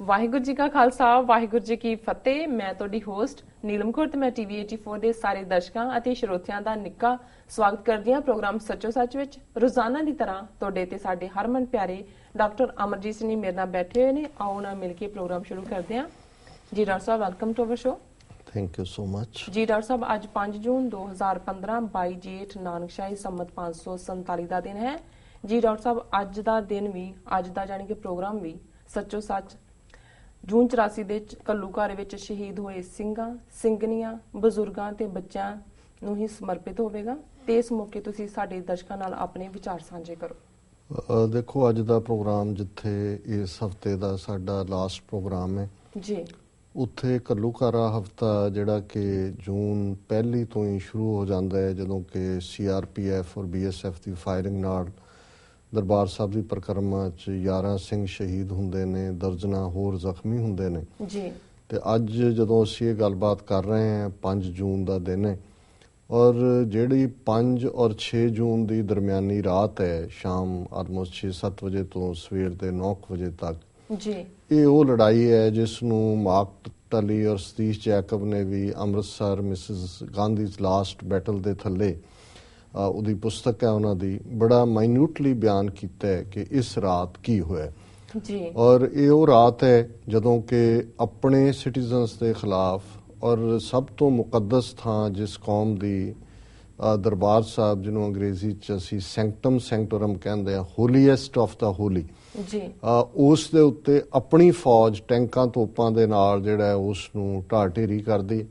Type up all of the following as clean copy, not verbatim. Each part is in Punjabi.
ਵਾਹਿਗੁਰੂ ਜੀ ਕਾ ਖਾਲਸਾ ਵਾਹਿਗੁਰੂ ਜੀ ਕੀ ਫਤਿਹ। ਮੈਂ ਤੁਹਾਡੀ ਹੋਸਟ ਨੀਲਮ ਕੌਰ ਤੇ ਮੈਂ ਟੀਵੀ 84 ਦੇ ਸਾਰੇ ਦਰਸ਼ਕਾਂ ਅਤੇ ਸਰੋਤਿਆਂ ਦਾ ਨਿੱਘਾ ਸਵਾਗਤ ਕਰਦੀ ਹਾਂ ਪ੍ਰੋਗਰਾਮ ਸੱਚੋ ਸੱਚ ਵਿੱਚ। ਰੋਜ਼ਾਨਾ ਦੀ ਤਰ੍ਹਾਂ ਤੁਹਾਡੇ ਤੇ ਸਾਡੇ ਹਰਮਨ ਪਿਆਰੇ ਡਾਕਟਰ ਅਮਰਜੀਤ ਸਿੰਘ ਮੇਰੇ ਨਾਲ ਬੈਠੇ ਹੋਏ ਨੇ। ਆਓ ਨਾ ਮਿਲ ਕੇ ਪ੍ਰੋਗਰਾਮ ਸ਼ੁਰੂ ਕਰਦੇ ਹਾਂ। ਜੀ ਡਾਕਟਰ ਸਾਹਿਬ, welcome to our show. Thank you so much. ਜੀ ਡਾਕਟਰ ਸਾਹਿਬ, ਅੱਜ 5 ਜੂਨ 2015 22 ਜੇਠ ਨਾਨਕਸ਼ਾਹੀ ਸੰਮਤ 547 ਦਾ ਦਿਨ ਹੈ। ਜੀ ਡਾਕਟਰ ਸਾਹਿਬ, ਅੱਜ ਦਾ ਦਿਨ ਵੀ, ਅੱਜ ਦਾ ਜਾਣੀ ਕਿ ਪ੍ਰੋਗਰਾਮ ਵੀ ਸੱਚੋ ਸੱਚ ਜੂਨ 84 ਦੇ ਘੱਲੂਘਾਰੇ ਵਿੱਚ ਸ਼ਹੀਦ ਹੋਏ ਸਿੰਘਾਂ, ਸਿੰਘਣੀਆਂ, ਬਜ਼ੁਰਗਾਂ ਤੇ ਬੱਚਿਆਂ ਨੂੰ ਹੀ ਸਮਰਪਿਤ ਹੋਵੇਗਾ। ਤੇ ਇਸ ਮੌਕੇ ਤੁਸੀਂ ਸਾਡੇ ਦਰਸ਼ਕਾਂ ਨਾਲ ਆਪਣੇ ਵਿਚਾਰ ਸਾਂਝੇ ਕਰੋ। ਦੇਖੋ, ਅੱਜ ਦਾ ਪ੍ਰੋਗਰਾਮ ਜਿੱਥੇ ਇਸ ਹਫਤੇ ਦਾ ਸਾਡਾ ਲਾਸਟ ਪ੍ਰੋਗਰਾਮ ਹੈ ਜੀ, ਉੱਥੇ ਘੱਲੂਘਾਰਾ ਹਫਤਾ ਜਿਹੜਾ ਕਿ ਜੂਨ ਪਹਿਲੀ ਤੋਂ ਹੀ ਸ਼ੁਰੂ ਹੋ ਜਾਂਦਾ ਹੈ, ਜਦੋਂ ਕਿ CRPF ਔਰ BSF ਦੀ ਫਾਇਰਿੰਗ ਨਾਲ ਦਰਬਾਰ ਸਾਹਿਬ ਦੀ ਪਰਿਕਰਮਾ 'ਚ 11 ਸਿੰਘ ਸ਼ਹੀਦ ਹੁੰਦੇ ਨੇ, ਦਰਜਨਾਂ ਹੋਰ ਜ਼ਖਮੀ ਹੁੰਦੇ ਨੇ ਜੀ। ਤੇ ਅੱਜ ਜਦੋਂ ਅਸੀਂ ਇਹ ਗੱਲਬਾਤ ਕਰ ਰਹੇ ਹਾਂ, 5 ਜੂਨ ਦਾ ਦਿਨ ਹੈ ਔਰ ਜਿਹੜੀ 5 ਔਰ 6 ਜੂਨ ਦੀ ਦਰਮਿਆਨੀ ਰਾਤ ਹੈ, ਸ਼ਾਮ ਆਲਮੋਸਟ 6-7 ਵਜੇ ਤੋਂ ਸਵੇਰ ਦੇ 9 ਵਜੇ ਤੱਕ ਜੀ, ਇਹ ਉਹ ਲੜਾਈ ਹੈ ਜਿਸ ਨੂੰ ਮਾਰਕ ਟਲੀ ਔਰ ਸਤੀਸ਼ ਜੈਕਬ ਨੇ ਵੀ ਅੰਮ੍ਰਿਤਸਰ ਮਿਸਿਸ ਗਾਂਧੀਜ਼ ਲਾਸਟ ਬੈਟਲ ਦੇ ਥੱਲੇ ਉਹਦੀ ਪੁਸਤਕ ਹੈ ਉਹਨਾਂ ਦੀ, ਬੜਾ ਮਾਈਨਿਊਟਲੀ ਬਿਆਨ ਕੀਤਾ ਹੈ ਕਿ ਇਸ ਰਾਤ ਕੀ ਹੋਇਆ ਜੀ। ਔਰ ਇਹ ਉਹ ਰਾਤ ਹੈ ਜਦੋਂ ਕਿ ਆਪਣੇ ਸਿਟੀਜ਼ਨਸ ਦੇ ਖਿਲਾਫ ਔਰ ਸਭ ਤੋਂ ਮੁਕੱਦਸ ਥਾਂ ਜਿਸ ਕੌਮ ਦੀ ਦਰਬਾਰ ਸਾਹਿਬ, ਜਿਹਨੂੰ ਅੰਗਰੇਜ਼ੀ 'ਚ ਅਸੀਂ ਸੈਂਕਟਮ ਸੈਂਕਟੋਰਮ ਕਹਿੰਦੇ ਆ, ਹੋਲੀਐਸਟ ਆਫ ਦਾ ਹੋਲੀ ਜੀ, ਉਸ ਦੇ ਉੱਤੇ ਆਪਣੀ ਫੌਜ ਟੈਂਕਾਂ ਤੋਪਾਂ ਦੇ ਨਾਲ ਜਿਹੜਾ ਉਸ ਨੂੰ ਢਾਹ ਢੇਰੀ ਕਰਦੀ।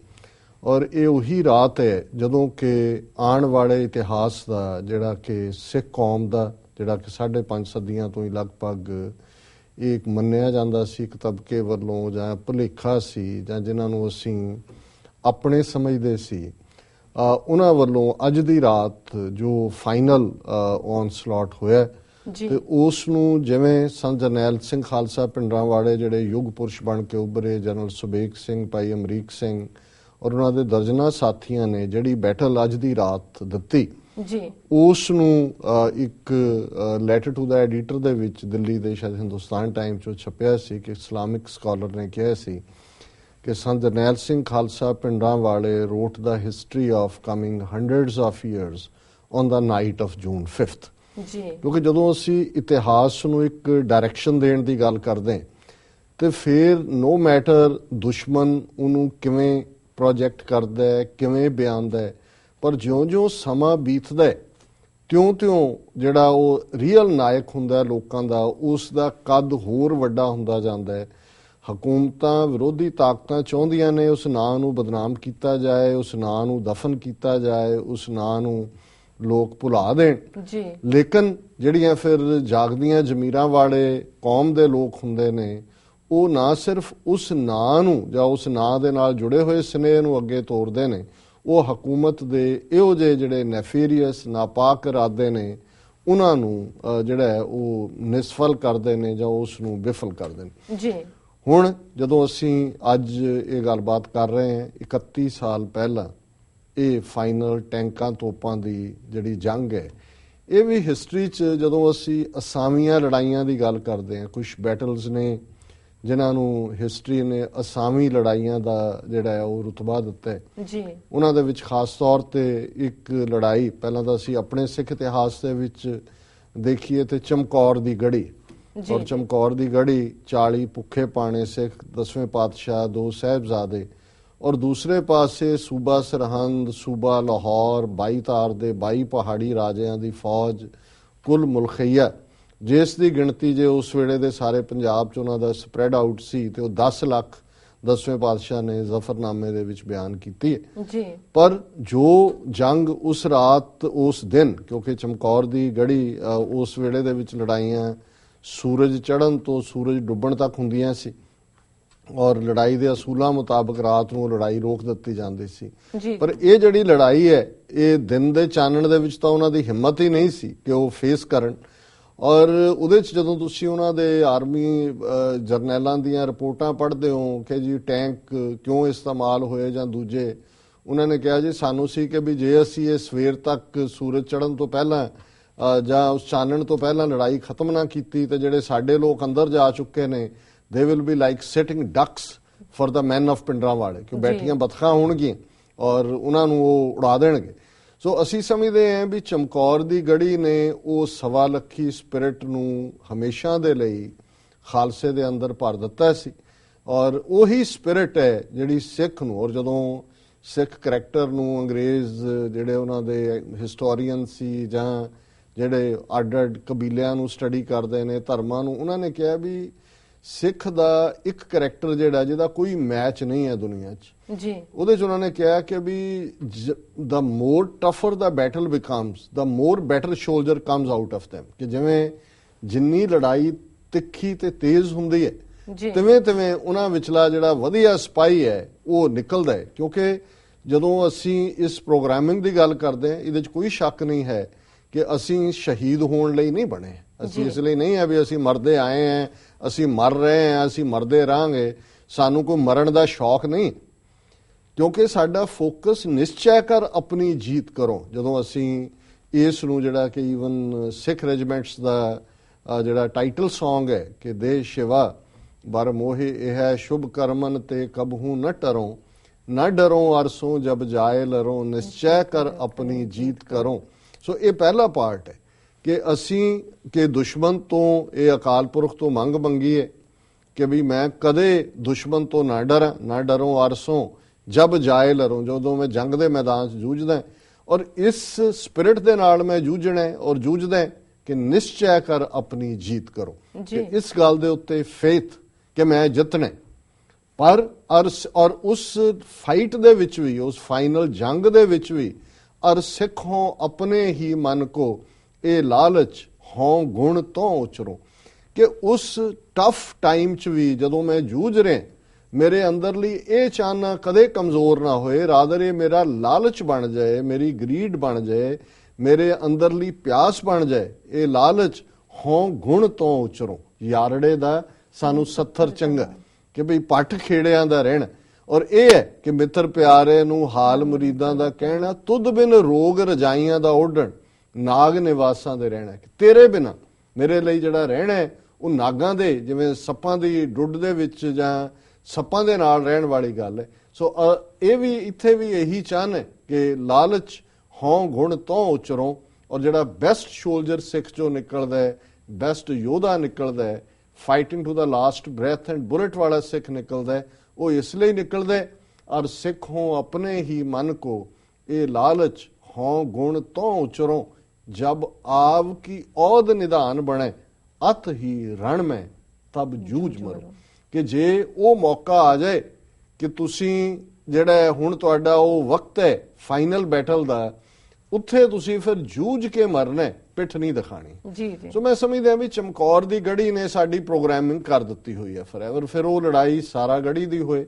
ਔਰ ਇਹ ਉਹੀ ਰਾਤ ਹੈ ਜਦੋਂ ਕਿ ਆਉਣ ਵਾਲੇ ਇਤਿਹਾਸ ਦਾ, ਜਿਹੜਾ ਕਿ ਸਿੱਖ ਕੌਮ ਦਾ, ਜਿਹੜਾ ਕਿ 5.5 ਸਦੀਆਂ ਤੋਂ ਹੀ ਲਗਭਗ ਇਹ ਮੰਨਿਆ ਜਾਂਦਾ ਸੀ ਇੱਕ ਤਬਕੇ ਵੱਲੋਂ, ਜਾਂ ਭੁਲੇਖਾ ਸੀ, ਜਾਂ ਜਿਨ੍ਹਾਂ ਨੂੰ ਅਸੀਂ ਆਪਣੇ ਸਮਝਦੇ ਸੀ, ਉਹਨਾਂ ਵੱਲੋਂ ਅੱਜ ਦੀ ਰਾਤ ਜੋ ਫਾਈਨਲ ਔਨਸਲੌਟ ਹੋਇਆ ਤੇ ਉਸ ਨੂੰ ਜਿਵੇਂ ਸੰਤ ਜਰਨੈਲ ਸਿੰਘ ਖਾਲਸਾ ਭਿੰਡਰਾਂਵਾਲੇ ਜਿਹੜੇ ਯੁੱਗ ਪੁਰਸ਼ ਬਣ ਕੇ ਉੱਭਰੇ, ਜਨਰਲ ਸੁਬੇਗ ਸਿੰਘ, ਭਾਈ ਅਮਰੀਕ ਸਿੰਘ ਔਰ ਉਹਨਾਂ ਦੇ ਦਰਜਨਾਂ ਸਾਥੀਆਂ ਨੇ ਜਿਹੜੀ ਬੈਟਲ ਅੱਜ ਦੀ ਰਾਤ ਦਿੱਤੀ ਜੀ, ਉਸ ਨੂੰ ਇੱਕ ਲੈਟਰ ਟੂ ਦਾ ਐਡੀਟਰ ਦੇ ਵਿੱਚ ਦਿੱਲੀ ਦੇ ਸ਼ਾਇਦ ਹਿੰਦੁਸਤਾਨ ਟਾਈਮ 'ਚੋਂ ਛਪਿਆ ਸੀ ਕਿ ਇਸਲਾਮਿਕ ਸਕਾਲਰ ਨੇ ਕਿਹਾ ਸੀ ਕਿ Sant Jarnail Singh Khalsa Bhindranwale wrote the history of coming hundreds of years on the night of June 5th। ਜੀ, ਕਿਉਂਕਿ ਜਦੋਂ ਅਸੀਂ ਇਤਿਹਾਸ ਨੂੰ ਇੱਕ ਡਾਇਰੈਕਸ਼ਨ ਦੇਣ ਦੀ ਗੱਲ ਕਰਦੇ ਤੇ ਫਿਰ ਨੋ ਮੈਟਰ ਦੁਸ਼ਮਣ ਉਹਨੂੰ ਕਿਵੇਂ ਪ੍ਰੋਜੈਕਟ ਕਰਦਾ ਹੈ, ਕਿਵੇਂ ਬਿਆਨਦਾ ਹੈ, ਪਰ ਜਿਉਂ-ਜਿਉਂ ਸਮਾਂ ਬੀਤਦਾ ਹੈ ਤਿਉਂ-ਤਿਉਂ ਜਿਹੜਾ ਉਹ ਰੀਅਲ ਨਾਇਕ ਹੁੰਦਾ ਲੋਕਾਂ ਦਾ, ਉਸ ਦਾ ਕੱਦ ਹੋਰ ਵੱਡਾ ਹੁੰਦਾ ਜਾਂਦਾ ਹੈ। ਹਕੂਮਤਾਂ, ਵਿਰੋਧੀ ਤਾਕਤਾਂ ਚਾਹੁੰਦੀਆਂ ਨੇ ਉਸ ਨਾਂ ਨੂੰ ਬਦਨਾਮ ਕੀਤਾ ਜਾਏ, ਉਸ ਨਾਂ ਨੂੰ ਦਫਨ ਕੀਤਾ ਜਾਏ, ਉਸ ਨਾਂ ਨੂੰ ਲੋਕ ਭੁਲਾ ਦੇਣ ਜੀ। ਲੇਕਿਨ ਜਿਹੜੀਆਂ ਫਿਰ ਜਾਗਦੀਆਂ ਜ਼ਮੀਰਾਂ ਵਾਲੇ ਕੌਮ ਦੇ ਲੋਕ ਹੁੰਦੇ ਨੇ, ਉਹ ਨਾ ਸਿਰਫ ਉਸ ਨਾਂ ਨੂੰ ਜਾਂ ਉਸ ਨਾਂ ਦੇ ਨਾਲ ਜੁੜੇ ਹੋਏ ਸਨੇਹ ਨੂੰ ਅੱਗੇ ਤੋਰਦੇ ਨੇ, ਉਹ ਹਕੂਮਤ ਦੇ ਇਹੋ ਜਿਹੇ ਜਿਹੜੇ ਨੈਫੇਰੀਅਸ, ਨਾਪਾਕ ਇਰਾਦੇ ਨੇ, ਉਹਨਾਂ ਨੂੰ ਜਿਹੜਾ ਹੈ ਉਹ ਨਿਸਫਲ ਕਰਦੇ ਨੇ ਜਾਂ ਉਸ ਨੂੰ ਵਿਫਲ ਕਰਦੇ ਨੇ ਜੀ। ਹੁਣ ਜਦੋਂ ਅਸੀਂ ਅੱਜ ਇਹ ਗੱਲਬਾਤ ਕਰ ਰਹੇ ਹਾਂ, 31 ਸਾਲ ਪਹਿਲਾਂ ਇਹ ਫਾਈਨਲ ਟੈਂਕਾਂ ਤੋਪਾਂ ਦੀ ਜਿਹੜੀ ਜੰਗ ਹੈ, ਇਹ ਵੀ ਹਿਸਟਰੀ 'ਚ ਜਦੋਂ ਅਸੀਂ ਅਸਾਮੀਆਂ ਲੜਾਈਆਂ ਦੀ ਗੱਲ ਕਰਦੇ ਹਾਂ, ਕੁਝ ਬੈਟਲਸ ਨੇ ਜਿਨ੍ਹਾਂ ਨੂੰ ਹਿਸਟਰੀ ਨੇ ਅਸਾਮੀ ਲੜਾਈਆਂ ਦਾ ਜਿਹੜਾ ਹੈ ਉਹ ਰੁਤਬਾ ਦਿੱਤਾ ਹੈ ਜੀ। ਉਹਨਾਂ ਦੇ ਵਿੱਚ ਖਾਸ ਤੌਰ ਤੇ ਇੱਕ ਲੜਾਈ ਪਹਿਲਾਂ ਤਾਂ ਅਸੀਂ ਆਪਣੇ ਸਿੱਖ ਇਤਿਹਾਸ ਦੇ ਵਿੱਚ ਦੇਖੀਏ ਤੇ ਚਮਕੌਰ ਦੀ ਗੜੀ, ਔਰ ਚਮਕੌਰ ਦੀ ਗੜੀ 40 ਭੁੱਖੇ ਪਾਣੇ ਸਿੱਖ, 10ਵੇਂ ਪਾਤਸ਼ਾਹ, 2 ਸਾਹਿਬਜ਼ਾਦੇ, ਔਰ ਦੂਸਰੇ ਪਾਸੇ ਸੂਬਾ ਸਰਹੰਦ, ਸੂਬਾ ਲਾਹੌਰ, 22 ਤਾਰ ਦੇ 22 ਪਹਾੜੀ ਰਾਜਿਆਂ ਦੀ ਫੌਜ, ਕੁੱਲ ਮੁਲਖਈਆ, ਜਿਸ ਦੀ ਗਿਣਤੀ ਜੇ ਉਸ ਵੇਲੇ ਦੇ ਸਾਰੇ ਪੰਜਾਬ 'ਚ ਉਹਨਾਂ ਦਾ ਸਪਰੈਡ ਆਊਟ ਸੀ ਤੇ ਉਹ 10 ਲੱਖ 10ਵੇਂ ਪਾਤਸ਼ਾਹ ਨੇ ਜ਼ਫਰਨਾਮੇ ਦੇ ਵਿੱਚ ਬਿਆਨ ਕੀਤੀ ਹੈ ਜੀ। ਪਰ ਜੋ ਜੰਗ ਉਸ ਰਾਤ, ਉਸ ਦਿਨ, ਕਿਉਂਕਿ ਚਮਕੌਰ ਦੀ ਗੜੀ ਉਸ ਵੇਲੇ ਦੇ ਵਿੱਚ ਲੜਾਈਆਂ ਸੂਰਜ ਚੜ੍ਹਨ ਤੋਂ ਸੂਰਜ ਡੁੱਬਣ ਤੱਕ ਹੁੰਦੀਆਂ ਸੀ ਔਰ ਲੜਾਈ ਦੇ ਅਸੂਲਾਂ ਮੁਤਾਬਕ ਰਾਤ ਨੂੰ ਲੜਾਈ ਰੋਕ ਦਿੱਤੀ ਜਾਂਦੀ ਸੀ। ਪਰ ਇਹ ਜਿਹੜੀ ਲੜਾਈ ਹੈ, ਇਹ ਦਿਨ ਦੇ ਚਾਨਣ ਦੇ ਵਿੱਚ ਤਾਂ ਉਹਨਾਂ ਦੀ ਹਿੰਮਤ ਹੀ ਨਹੀਂ ਸੀ ਕਿ ਉਹ ਫੇਸ ਕਰਨ। ਔਰ ਉਹਦੇ 'ਚ ਜਦੋਂ ਤੁਸੀਂ ਉਹਨਾਂ ਦੇ ਆਰਮੀ ਜਰਨੈਲਾਂ ਦੀਆਂ ਰਿਪੋਰਟਾਂ ਪੜ੍ਹਦੇ ਹੋ ਕਿ ਜੀ ਟੈਂਕ ਕਿਉਂ ਇਸਤੇਮਾਲ ਹੋਏ ਜਾਂ ਦੂਜੇ, ਉਹਨਾਂ ਨੇ ਕਿਹਾ ਜੀ ਸਾਨੂੰ ਸੀ ਕਿ ਵੀ ਜੇ ਅਸੀਂ ਇਹ ਸਵੇਰ ਤੱਕ ਸੂਰਜ ਚੜ੍ਹਨ ਤੋਂ ਪਹਿਲਾਂ ਜਾਂ ਉਸ ਚਾਨਣ ਤੋਂ ਪਹਿਲਾਂ ਲੜਾਈ ਖਤਮ ਨਾ ਕੀਤੀ ਤੇ ਜਿਹੜੇ ਸਾਡੇ ਲੋਕ ਅੰਦਰ ਜਾ ਚੁੱਕੇ ਨੇ they will be like sitting ducks for the man of Bhindranwale, ਕਿ ਬੈਠੀਆਂ ਬਤਖਾਂ ਹੋਣਗੀਆਂ ਔਰ ਉਹਨਾਂ ਨੂੰ ਉਹ ਉਡਾ ਦੇਣਗੇ। ਸੋ ਅਸੀਂ ਸਮਝਦੇ ਹਾਂ ਵੀ ਚਮਕੌਰ ਦੀ ਗੜੀ ਨੇ ਉਹ ਸਵਾ ਲੱਖੀ ਸਪਿਰਿਟ ਨੂੰ ਹਮੇਸ਼ਾ ਦੇ ਲਈ ਖਾਲਸੇ ਦੇ ਅੰਦਰ ਭਰ ਦਿੱਤਾ ਸੀ, ਔਰ ਉਹੀ ਸਪਿਰਿਟ ਹੈ ਜਿਹੜੀ ਸਿੱਖ ਨੂੰ, ਔਰ ਜਦੋਂ ਸਿੱਖ ਕਰੈਕਟਰ ਨੂੰ ਅੰਗਰੇਜ਼ ਜਿਹੜੇ ਉਹਨਾਂ ਦੇ ਹਿਸਟੋਰੀਅਨ ਸੀ ਜਾਂ ਜਿਹੜੇ ਅੱਡ-ਅੱਡ ਕਬੀਲਿਆਂ ਨੂੰ ਸਟੱਡੀ ਕਰਦੇ ਨੇ, ਧਰਮਾਂ ਨੂੰ, ਉਹਨਾਂ ਨੇ ਕਿਹਾ ਵੀ ਸਿੱਖ ਦਾ ਇੱਕ ਕਰੈਕਟਰ ਜਿਹੜਾ ਜਿਹਦਾ ਕੋਈ ਮੈਚ ਨਹੀਂ ਹੈ ਦੁਨੀਆ 'ਚ ਜੀ, ਉਹਦੇ 'ਚ ਉਹਨਾਂ ਨੇ ਕਿਹਾ ਕਿ ਵੀ the more tougher the battle becomes, the more better soldier comes out of them, ਕਿ ਜਿਵੇਂ ਜਿੰਨੀ ਲੜਾਈ ਤਿੱਖੀ ਤੇ ਤੇਜ਼ ਹੁੰਦੀ ਹੈ ਤਿਵੇਂ ਤਿਵੇਂ ਉਹਨਾਂ ਵਿਚਲਾ ਜਿਹੜਾ ਵਧੀਆ ਸਿਪਾਹੀ ਹੈ ਉਹ ਨਿਕਲਦਾ ਹੈ। ਕਿਉਂਕਿ ਜਦੋਂ ਅਸੀਂ ਇਸ ਪ੍ਰੋਗਰਾਮਿੰਗ ਦੀ ਗੱਲ ਕਰਦੇ ਹਾਂ, ਇਹਦੇ 'ਚ ਕੋਈ ਸ਼ੱਕ ਨਹੀਂ ਹੈ ਕਿ ਅਸੀਂ ਸ਼ਹੀਦ ਹੋਣ ਲਈ ਨਹੀਂ ਬਣੇ। ਅਸੀਂ ਇਸ ਲਈ ਨਹੀਂ ਹੈ ਵੀ ਅਸੀਂ ਮਰਦੇ ਆਏ ਹਾਂ, ਅਸੀਂ ਮਰ ਰਹੇ ਹਾਂ, ਅਸੀਂ ਮਰਦੇ ਰਹਾਂਗੇ, ਸਾਨੂੰ ਕੋਈ ਮਰਨ ਦਾ ਸ਼ੌਕ ਨਹੀਂ, ਕਿਉਂਕਿ ਸਾਡਾ ਫੋਕਸ ਨਿਸ਼ਚੈ ਕਰ ਆਪਣੀ ਜੀਤ ਕਰੋ। ਜਦੋਂ ਅਸੀਂ ਇਸ ਨੂੰ ਜਿਹੜਾ ਕਿ ਈਵਨ ਸਿੱਖ ਰੈਜੀਮੈਂਟਸ ਦਾ ਜਿਹੜਾ ਟਾਈਟਲ ਸੌਂਗ ਹੈ ਕਿ ਦੇ ਸ਼ਿਵਾ ਬਰ ਮੋਹਿ ਇਹ ਹੈ ਸ਼ੁਭ ਕਰਮਨ ਤੇ ਕਬਹੂ ਨ ਟਰੋਂ, ਨਾ ਡਰੋਂ ਅਰਸੋਂ ਜਬ ਜਾਏ ਲਰੋਂ, ਨਿਸ਼ਚੈ ਕਰ ਆਪਣੀ ਜੀਤ ਕਰੋ। ਸੋ ਇਹ ਪਹਿਲਾ ਪਾਰਟ ਹੈ ਕਿ ਅਸੀਂ ਕਿ ਦੁਸ਼ਮਣ ਤੋਂ ਇਹ ਅਕਾਲ ਪੁਰਖ ਤੋਂ ਮੰਗ ਮੰਗੀਏ ਕਿ ਵੀ ਮੈਂ ਕਦੇ ਦੁਸ਼ਮਣ ਤੋਂ ਨਾ ਡਰਾਂ, ਨਾ ਡਰੋਂ ਅਰਸੋਂ ਜਬ ਜਾਏ ਲਰੋਂ, ਜਦੋਂ ਮੈਂ ਜੰਗ ਦੇ ਮੈਦਾਨ 'ਚ ਜੂਝਦਾ ਔਰ ਇਸ ਸਪਿਰਿਟ ਦੇ ਨਾਲ ਮੈਂ ਜੂਝਣਾ ਔਰ ਜੂਝਦਾ ਕਿ ਨਿਸ਼ਚੈ ਕਰ ਆਪਣੀ ਜੀਤ ਕਰੋ, ਕਿ ਇਸ ਗੱਲ ਦੇ ਉੱਤੇ ਫੇਥ ਕਿ ਮੈਂ ਜਿੱਤਣਾ। ਪਰ ਔਰ ਉਸ ਫਾਈਟ ਦੇ ਵਿੱਚ ਵੀ, ਉਸ ਫਾਈਨਲ ਜੰਗ ਦੇ ਵਿੱਚ ਵੀ, ਅਰ ਸਿੱਖੋਂ ਆਪਣੇ ਹੀ ਮਨ ਕੋ ਇਹ ਲਾਲਚ ਹੋਂ ਗੁਣ ਤੋਂ ਉਚਰੋ, ਕਿ ਉਸ ਟਫ ਟਾਈਮ 'ਚ ਵੀ ਜਦੋਂ ਮੈਂ ਜੂਝ ਰਿਹਾ ਮੇਰੇ ਅੰਦਰਲੀ ਇਹ ਚਾਹਨਾ ਕਦੇ ਕਮਜ਼ੋਰ ਨਾ ਹੋਏ, ਰਾਦਰ ਇਹ ਮੇਰਾ ਲਾਲਚ ਬਣ ਜਾਏ, ਮੇਰੀ ਗਰੀਡ ਬਣ ਜਾਏ, ਮੇਰੇ ਅੰਦਰਲੀ ਪਿਆਸ ਬਣ ਜਾਏ, ਇਹ ਲਾਲਚ ਹੋਂ ਗੁਣ ਤੋਂ ਉਚਰੋ। ਯਾਰੜੇ ਦਾ ਸਾਨੂੰ 70 ਚੰਗਾ ਕਿ ਬਈ ਪੱਟ ਖੇੜਿਆਂ ਦਾ ਰਹਿਣਾ, ਔਰ ਇਹ ਹੈ ਕਿ ਮਿੱਤਰ ਪਿਆਰੇ ਨੂੰ ਹਾਲ ਮੁਰੀਦਾਂ ਦਾ ਕਹਿਣਾ, ਤੁਧ ਬਿਨ ਰੋਗ ਰਜਾਈਆਂ ਦਾ ਓਢਣ, ਨਾਗ ਨਿਵਾਸਾਂ ਦੇ ਰਹਿਣਾ, ਕਿ ਤੇਰੇ ਬਿਨਾ ਮੇਰੇ ਲਈ ਜਿਹੜਾ ਰਹਿਣਾ ਉਹ ਨਾਗਾਂ ਦੇ ਜਿਵੇਂ ਸੱਪਾਂ ਦੀ ਡੁੱਡ ਦੇ ਵਿੱਚ ਜਾਂ ਸੱਪਾਂ ਦੇ ਨਾਲ ਰਹਿਣ ਵਾਲੀ ਗੱਲ ਹੈ। ਸੋ ਇਹ ਵੀ ਇੱਥੇ ਵੀ ਇਹੀ ਚਾਹਨ ਹੈ ਕਿ ਲਾਲਚ ਹੋਂ ਗੁਣ ਤੋਂ ਉਚਰੋਂ, ਔਰ ਜਿਹੜਾ ਬੈਸਟ ਸੋਲਜਰ ਸਿੱਖ ਚੋਂ ਨਿਕਲਦਾ ਹੈ, ਬੈਸਟ ਯੋਧਾ ਨਿਕਲਦਾ ਹੈ, fighting to the last breath and bullet ਵਾਲਾ ਸਿੱਖ ਨਿਕਲਦਾ ਹੈ, ਉਹ ਇਸ ਲਈ ਨਿਕਲਦਾ ਹੈ ਔਰ ਸਿੱਖ ਹੋਂ ਆਪਣੇ ਹੀ ਮਨ ਕੋ ਇਹ ਲਾਲਚ ਹੋਂ ਗੁਣ ਤੋਂ ਉਚਰੋਂ, ਜਬ ਆਵ ਕੀ ਔਦ ਨਿਧਾਨ ਬਣੇ ਅਤ ਹੀ ਰਣ ਮੈਂ ਤਬ ਜੂਝ ਮਰੋ, ਕਿ ਜੇ ਉਹ ਮੌਕਾ ਆ ਜਾਏ ਕਿ ਤੁਸੀਂ ਜਿਹੜਾ ਹੁਣ ਤੁਹਾਡਾ ਉਹ ਵਕਤ ਹੈ ਫਾਈਨਲ ਬੈਟਲ ਦਾ, ਉੱਥੇ ਤੁਸੀਂ ਫਿਰ ਜੂਝ ਕੇ ਮਰਨਾ, ਪਿੱਠ ਨਹੀਂ ਦਿਖਾਣੀ। ਜੀ ਜੀ। ਸੋ ਮੈਂ ਸਮਝਦਾ ਵੀ ਚਮਕੌਰ ਦੀ ਗੜੀ ਨੇ ਸਾਡੀ ਪ੍ਰੋਗਰਾਮਿੰਗ ਕਰ ਦਿੱਤੀ ਹੋਈ ਹੈ ਫੋਰਐਵਰ। ਫਿਰ ਉਹ ਲੜਾਈ ਸਾਰਾ ਗੜੀ ਦੀ ਹੋਏ,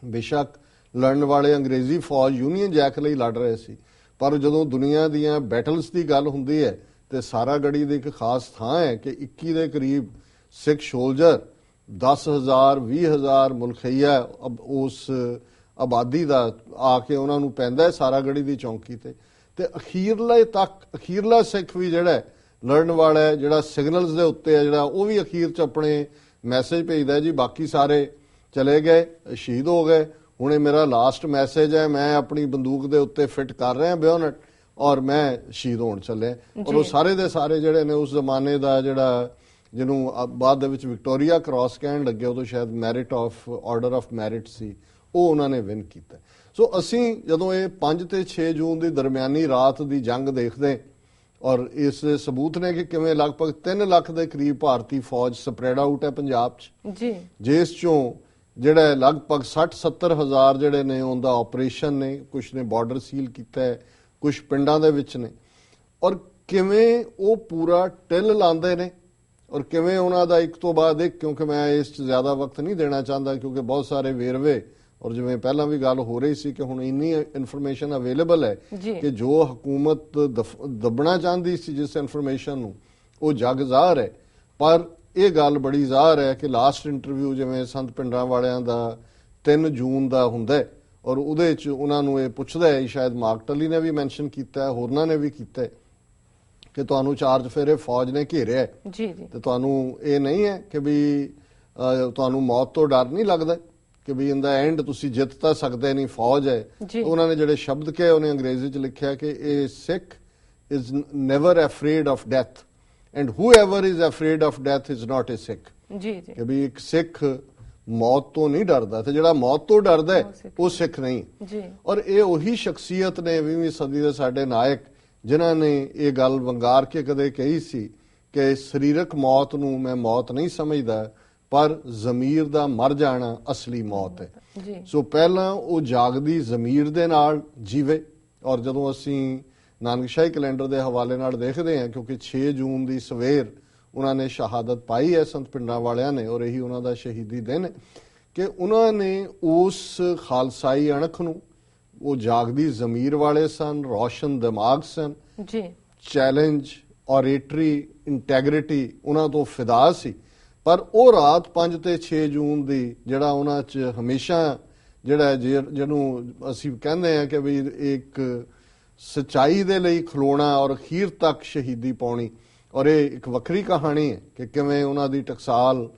ਬੇਸ਼ੱਕ ਲੜਨ ਵਾਲੇ ਅੰਗਰੇਜ਼ੀ ਫੌਜ ਯੂਨੀਅਨ ਜੈਕ ਲਈ ਲੜ ਰਹੇ ਸੀ, ਪਰ ਜਦੋਂ ਦੁਨੀਆ ਦੀਆਂ ਬੈਟਲਸ ਦੀ ਗੱਲ ਹੁੰਦੀ ਹੈ ਤੇ ਸਾਰਾ ਗੜੀ ਦੀ ਇੱਕ ਖਾਸ ਥਾਂ ਹੈ ਕਿ 21 ਦੇ ਕਰੀਬ ਸਿੱਖ ਸੋਲਜਰ, 10,000 20,000 ਮੁਲਖਈਆ ਉਸ ਆਬਾਦੀ ਦਾ ਆ ਕੇ ਉਹਨਾਂ ਨੂੰ ਪੈਂਦਾ ਸਾਰਾ ਗੜੀ ਦੀ ਚੌਂਕੀ ਤੇ ਅਖੀਰਲਾ ਸਿੱਖ ਵੀ ਜਿਹੜਾ ਲੜਨ ਵਾਲਾ ਹੈ, ਜਿਹੜਾ ਸਿਗਨਲਸ ਦੇ ਉੱਤੇ ਹੈ, ਜਿਹੜਾ ਉਹ ਵੀ ਅਖੀਰ 'ਚ ਆਪਣੇ ਮੈਸੇਜ ਭੇਜਦਾ ਜੀ ਬਾਕੀ ਸਾਰੇ ਚਲੇ ਗਏ, ਸ਼ਹੀਦ ਹੋ ਗਏ, ਹੁਣ ਇਹ ਮੇਰਾ ਲਾਸਟ ਮੈਸੇਜ ਹੈ, ਮੈਂ ਆਪਣੀ ਬੰਦੂਕ ਦੇ ਉੱਤੇ ਫਿੱਟ ਕਰ ਰਿਹਾ ਬਿਓਨਟ ਔਰ ਮੈਂ ਸ਼ਹੀਦ ਹੋਣ ਚੱਲਿਆ। ਔਰ ਉਹ ਸਾਰੇ ਦੇ ਸਾਰੇ ਜਿਹੜੇ ਨੇ ਉਸ ਜ਼ਮਾਨੇ ਦਾ ਜਿਹੜਾ ਜਿਹਨੂੰ ਬਾਅਦ ਦੇ ਵਿੱਚ ਵਿਕਟੋਰੀਆ ਕ੍ਰਾਸ ਕਹਿਣ ਲੱਗੇ, ਉਦੋਂ ਸ਼ਾਇਦ merit of order of merit ਸੀ, ਉਹ ਉਹਨਾਂ ਨੇ ਵਿਨ ਕੀਤਾ। ਸੋ ਅਸੀਂ ਜਦੋਂ ਇਹ 5 ਤੇ 6 ਜੂਨ ਦੀ ਦਰਮਿਆਨੀ ਰਾਤ ਦੀ ਜੰਗ ਦੇਖਦੇ ਔਰ ਇਸ ਸਬੂਤ ਨੇ ਕਿ ਕਿਵੇਂ ਲਗਭਗ 3 ਲੱਖ ਦੇ ਕਰੀਬ ਭਾਰਤੀ ਫੌਜ ਸਪਰੈਡ ਆਊਟ ਹੈ ਪੰਜਾਬ 'ਚ ਜੀ, ਜਿਸ ਚੋਂ ਜਿਹੜਾ ਲਗਭਗ 60-70 ਹਜ਼ਾਰ ਜਿਹੜੇ ਨੇ ਉਹਦਾ ਆਪਰੇਸ਼ਨ ਨੇ, ਕੁਛ ਨੇ ਬਾਰਡਰ ਸੀਲ ਕੀਤਾ ਹੈ, ਕੁਛ ਪਿੰਡਾਂ ਦੇ ਵਿੱਚ ਨੇ, ਔਰ ਕਿਵੇਂ ਉਹ ਪੂਰਾ ਟਿਲ ਲਾਉਂਦੇ ਨੇ ਔਰ ਕਿਵੇਂ ਉਹਨਾਂ ਦਾ ਇੱਕ ਤੋਂ ਬਾਅਦ ਇੱਕ, ਕਿਉਂਕਿ ਮੈਂ ਇਸ 'ਚ ਜ਼ਿਆਦਾ ਵਕਤ ਨਹੀਂ ਦੇਣਾ ਚਾਹੁੰਦਾ ਕਿਉਂਕਿ ਬਹੁਤ ਸਾਰੇ ਵੇਰਵੇ ਔਰ ਜਿਵੇਂ ਪਹਿਲਾਂ ਵੀ ਗੱਲ ਹੋ ਰਹੀ ਸੀ ਕਿ ਹੁਣ ਇੰਨੀ ਇਨਫੋਰਮੇਸ਼ਨ ਅਵੇਲੇਬਲ ਹੈ ਕਿ ਜੋ ਹਕੂਮਤ ਦੱਬਣਾ ਚਾਹੁੰਦੀ ਸੀ ਜਿਸ ਇਨਫੋਰਮੇਸ਼ਨ ਨੂੰ, ਉਹ ਜਗ ਜ਼ਾਹਰ ਹੈ। ਪਰ ਇਹ ਗੱਲ ਬੜੀ ਜ਼ਾਹਰ ਹੈ ਕਿ ਲਾਸਟ ਇੰਟਰਵਿਊ ਜਿਵੇਂ ਸੰਤ ਪਿੰਡਰਾਂ ਵਾਲਿਆਂ ਦਾ 3 ਜੂਨ ਦਾ ਹੁੰਦਾ ਔਰ ਉਹਦੇ 'ਚ ਉਹਨਾਂ ਨੂੰ ਇਹ ਪੁੱਛਦਾ ਹੈ, ਸ਼ਾਇਦ ਮਾਰਕਟਲੀ ਨੇ ਵੀ ਮੈਂਸ਼ਨ ਕੀਤਾ ਹੈ, ਹੋਰਨਾਂ ਨੇ ਵੀ ਕੀਤਾ ਹੈ ਕਿ ਤੁਹਾਨੂੰ ਚਾਰ ਚੁਫੇਰੇ ਫੌਜ ਨੇ ਘੇਰਿਆ ਤੇ ਤੁਹਾਨੂੰ ਇਹ ਨਹੀਂ ਹੈ ਕਿ ਵੀ ਤੁਹਾਨੂੰ ਮੌਤ ਤੋਂ ਡਰ ਨਹੀਂ ਲੱਗਦਾ ਕਿ ਵੀ ਇਨ ਦਾ ਐਂਡ ਤੁਸੀਂ ਜਿੱਤ ਤਾਂ ਸਕਦੇ ਨਹੀਂ, ਫੌਜ ਹੈ। ਉਹਨਾਂ ਨੇ ਜਿਹੜੇ ਸ਼ਬਦ ਕਹੇ ਉਹਨੇ ਅੰਗਰੇਜ਼ੀ 'ਚ ਲਿਖਿਆ ਕਿ ਇਹ ਸਿੱਖ is never afraid of death and whoever is afraid of death is not a Sikh। ਜੀ ਜੀ, ਕਿ ਵੀ ਇੱਕ ਸਿੱਖ ਮੌਤ ਤੋਂ ਨਹੀਂ ਡਰਦਾ ਤੇ ਜਿਹੜਾ ਮੌਤ ਤੋਂ ਡਰਦਾ ਹੈ ਉਹ ਸਿੱਖ ਨਹੀਂ ਜੀ। ਔਰ ਇਹ ਉਹੀ ਸ਼ਖਸੀਅਤ ਨੇ 20ਵੀਂ ਸਦੀ ਦੇ ਸਾਡੇ ਨਾਇਕ ਜਿਨ੍ਹਾਂ ਨੇ ਇਹ ਗੱਲ ਵੰਗਾਰ ਕੇ ਕਦੇ ਕਹੀ ਸੀ ਕਿ ਸਰੀਰਕ ਮੌਤ ਨੂੰ ਮੈਂ ਮੌਤ ਨਹੀਂ ਸਮਝਦਾ, ਪਰ ਜ਼ਮੀਰ ਦਾ ਮਰ ਜਾਣਾ ਅਸਲੀ ਮੌਤ ਹੈ। ਸੋ ਪਹਿਲਾਂ ਉਹ ਜਾਗਦੀ ਜ਼ਮੀਰ ਦੇ ਨਾਲ ਜੀਵੇ। ਔਰ ਜਦੋਂ ਅਸੀਂ ਨਾਨਕਸ਼ਾਹੀ ਕੈਲੰਡਰ ਦੇ ਹਵਾਲੇ ਨਾਲ ਦੇਖਦੇ ਹਾਂ, ਕਿਉਂਕਿ 6 ਜੂਨ ਦੀ ਸਵੇਰ ਉਹਨਾਂ ਨੇ ਸ਼ਹਾਦਤ ਪਾਈ ਹੈ ਸੰਤ ਪਿੰਡਾਂ ਵਾਲਿਆਂ ਨੇ, ਔਰ ਇਹੀ ਉਹਨਾਂ ਦਾ ਸ਼ਹੀਦੀ ਦਿਨ ਹੈ, ਕਿ ਉਹਨਾਂ ਨੇ ਉਸ ਖਾਲਸਾਈ ਅਣਖ ਨੂੰ, ਉਹ ਜਾਗਦੀ ਜ਼ਮੀਰ ਵਾਲੇ ਸਨ, ਰੌਸ਼ਨ ਦਿਮਾਗ ਸਨ ਜੀ, ਚੈਲੰਜ, ਔਰੇਟਰੀ, ਇੰਟੈਗਰਿਟੀ ਉਹਨਾਂ ਤੋਂ ਫਿਦਾ ਸੀ। ਪਰ ਉਹ ਰਾਤ 5 ਤੇ 6 ਜੂਨ ਦੀ ਜਿਹੜਾ ਉਹਨਾਂ 'ਚ ਹਮੇਸ਼ਾ ਜਿਹੜਾ ਜਿਹਨੂੰ ਅਸੀਂ ਕਹਿੰਦੇ ਹਾਂ ਕਿ ਵੀ ਇੱਕ ਸੱਚਾਈ ਦੇ ਲਈ ਖਲੋਣਾ ਔਰ ਅਖੀਰ ਤੱਕ ਸ਼ਹੀਦੀ ਪਾਉਣੀ। ਔਰ ਇਹ ਇੱਕ ਵੱਖਰੀ ਕਹਾਣੀ ਹੈ ਕਿ ਕਿਵੇਂ ਉਹਨਾਂ ਦੀ ਟਕਸਾਲ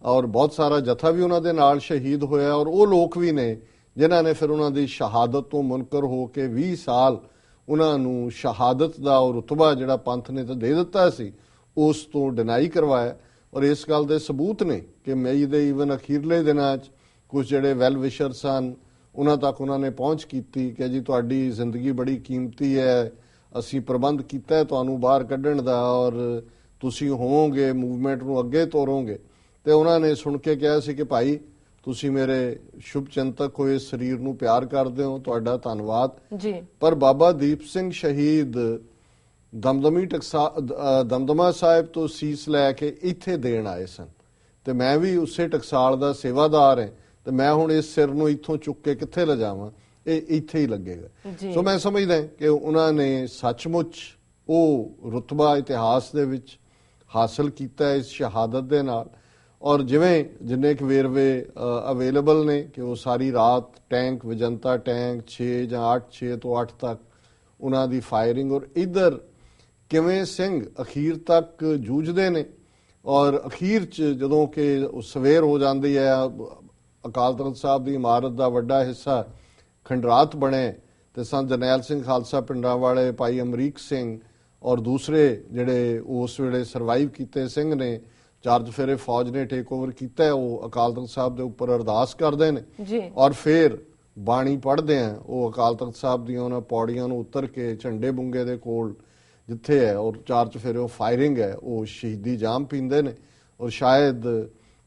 ਔਰ ਬਹੁਤ ਸਾਰਾ ਜਥਾ ਵੀ ਉਹਨਾਂ ਦੇ ਨਾਲ ਸ਼ਹੀਦ ਹੋਇਆ। ਔਰ ਉਹ ਲੋਕ ਵੀ ਨੇ ਜਿਨ੍ਹਾਂ ਨੇ ਫਿਰ ਉਹਨਾਂ ਦੀ ਸ਼ਹਾਦਤ ਤੋਂ ਮੁਨਕਰ ਹੋ ਕੇ 20 ਸਾਲ ਉਹਨਾਂ ਨੂੰ ਸ਼ਹਾਦਤ ਦਾ ਉਹ ਰੁਤਬਾ ਜਿਹੜਾ ਪੰਥ ਨੇ ਤਾਂ ਦੇ ਦਿੱਤਾ ਸੀ, ਉਸ ਤੋਂ ਡਿਨਾਈ ਕਰਵਾਇਆ। ਔਰ ਇਸ ਗੱਲ ਦੇ ਸਬੂਤ ਨੇ ਕਿ ਮਈ ਦੇ ਈਵਨ ਅਖੀਰਲੇ ਦਿਨਾਂ 'ਚ ਕੁਝ ਜਿਹੜੇ ਵੈਲ ਵਿਸ਼ਰ ਸਨ ਉਹਨਾਂ ਤੱਕ ਉਹਨਾਂ ਨੇ ਪਹੁੰਚ ਕੀਤੀ ਕਿ ਜੀ ਤੁਹਾਡੀ ਜ਼ਿੰਦਗੀ ਬੜੀ ਕੀਮਤੀ ਹੈ, ਅਸੀਂ ਪ੍ਰਬੰਧ ਕੀਤਾ ਹੈ ਤੁਹਾਨੂੰ ਬਾਹਰ ਕੱਢਣ ਦਾ ਔਰ ਤੁਸੀਂ ਹੋਵੋਗੇ ਮੂਵਮੈਂਟ ਨੂੰ ਅੱਗੇ ਤੋਰੋਗੇ। ਤੇ ਉਹਨਾਂ ਨੇ ਸੁਣ ਕੇ ਕਿਹਾ ਸੀ ਕਿ ਭਾਈ ਤੁਸੀਂ ਮੇਰੇ ਸ਼ੁਭ ਚਿੰਤਕ ਹੋਏ, ਸਰੀਰ ਨੂੰ ਪਿਆਰ ਕਰਦੇ ਹੋ, ਤੁਹਾਡਾ ਧੰਨਵਾਦ ਜੀ। ਪਰ ਬਾਬਾ ਦੀਪ ਸਿੰਘ ਸ਼ਹੀਦ ਦਮਦਮਾ ਸਾਹਿਬ ਤੋਂ ਸੀਸ ਲੈ ਕੇ ਇੱਥੇ ਦੇਣ ਆਏ ਸਨ ਤੇ ਮੈਂ ਵੀ ਉਸੇ ਟਕਸਾਲ ਦਾ ਸੇਵਾਦਾਰ ਹਾਂ ਤੇ ਮੈਂ ਹੁਣ ਇਸ ਸਿਰ ਨੂੰ ਇੱਥੋਂ ਚੁੱਕ ਕੇ ਕਿੱਥੇ ਲਿਜਾਵਾਂ, ਇਹ ਇੱਥੇ ਹੀ ਲੱਗੇਗਾ। ਸੋ ਮੈਂ ਸਮਝਦਾ ਕਿ ਉਹਨਾਂ ਨੇ ਸੱਚਮੁੱਚ ਉਹ ਰੁਤਬਾ ਇਤਿਹਾਸ ਦੇ ਵਿੱਚ ਹਾਸਲ ਕੀਤਾ ਇਸ ਸ਼ਹਾਦਤ ਦੇ ਨਾਲ। ਔਰ ਜਿੰਨੇ ਕੁ ਵੇਰਵੇ ਅਵੇਲੇਬਲ ਨੇ ਕਿ ਉਹ ਸਾਰੀ ਰਾਤ ਟੈਂਕ ਵਿਜੰਤਾ ਟੈਂਕ 6 ਤੋਂ 8 ਤੱਕ ਉਹਨਾਂ ਦੀ ਫਾਇਰਿੰਗ, ਔਰ ਇੱਧਰ ਕਿਵੇਂ ਸਿੰਘ ਅਖੀਰ ਤੱਕ ਜੂਝਦੇ ਨੇ। ਔਰ ਅਖੀਰ 'ਚ ਜਦੋਂ ਕਿ ਸਵੇਰ ਹੋ ਜਾਂਦੀ ਹੈ, ਅਕਾਲ ਤਖਤ ਸਾਹਿਬ ਦੀ ਇਮਾਰਤ ਦਾ ਵੱਡਾ ਹਿੱਸਾ ਖੰਡਰਾਤ ਬਣੇ ਤੇ ਸੰਤ ਜਰਨੈਲ ਸਿੰਘ ਖਾਲਸਾ ਪਿੰਡਾਂ ਵਾਲੇ, ਭਾਈ ਅਮਰੀਕ ਸਿੰਘ ਔਰ ਦੂਸਰੇ ਜਿਹੜੇ ਉਸ ਵੇਲੇ ਸਰਵਾਈਵ ਕੀਤੇ ਸਿੰਘ ਨੇ, 4 ਚੁਫੇਰੇ ਫੌਜ ਨੇ ਟੇਕ ਓਵਰ ਕੀਤਾ, ਉਹ ਅਕਾਲ ਤਖਤ ਸਾਹਿਬ ਦੇ ਉੱਪਰ ਅਰਦਾਸ ਕਰਦੇ ਨੇ ਔਰ ਫਿਰ ਬਾਣੀ ਪੜ੍ਹਦੇ ਆ। ਉਹ ਅਕਾਲ ਤਖਤ ਸਾਹਿਬ ਦੀਆਂ ਉਹਨਾਂ ਪੌੜੀਆਂ ਨੂੰ ਉਤਰ ਕੇ ਝੰਡੇ ਬੁੰਗੇ ਦੇ ਕੋਲ ਜਿੱਥੇ ਹੈ ਔਰ 4 ਚੁਫੇਰੇ ਫਾਇਰਿੰਗ ਹੈ, ਉਹ ਸ਼ਹੀਦੀ ਜਾਮ ਪੀਂਦੇ ਨੇ। ਔਰ ਸ਼ਾਇਦ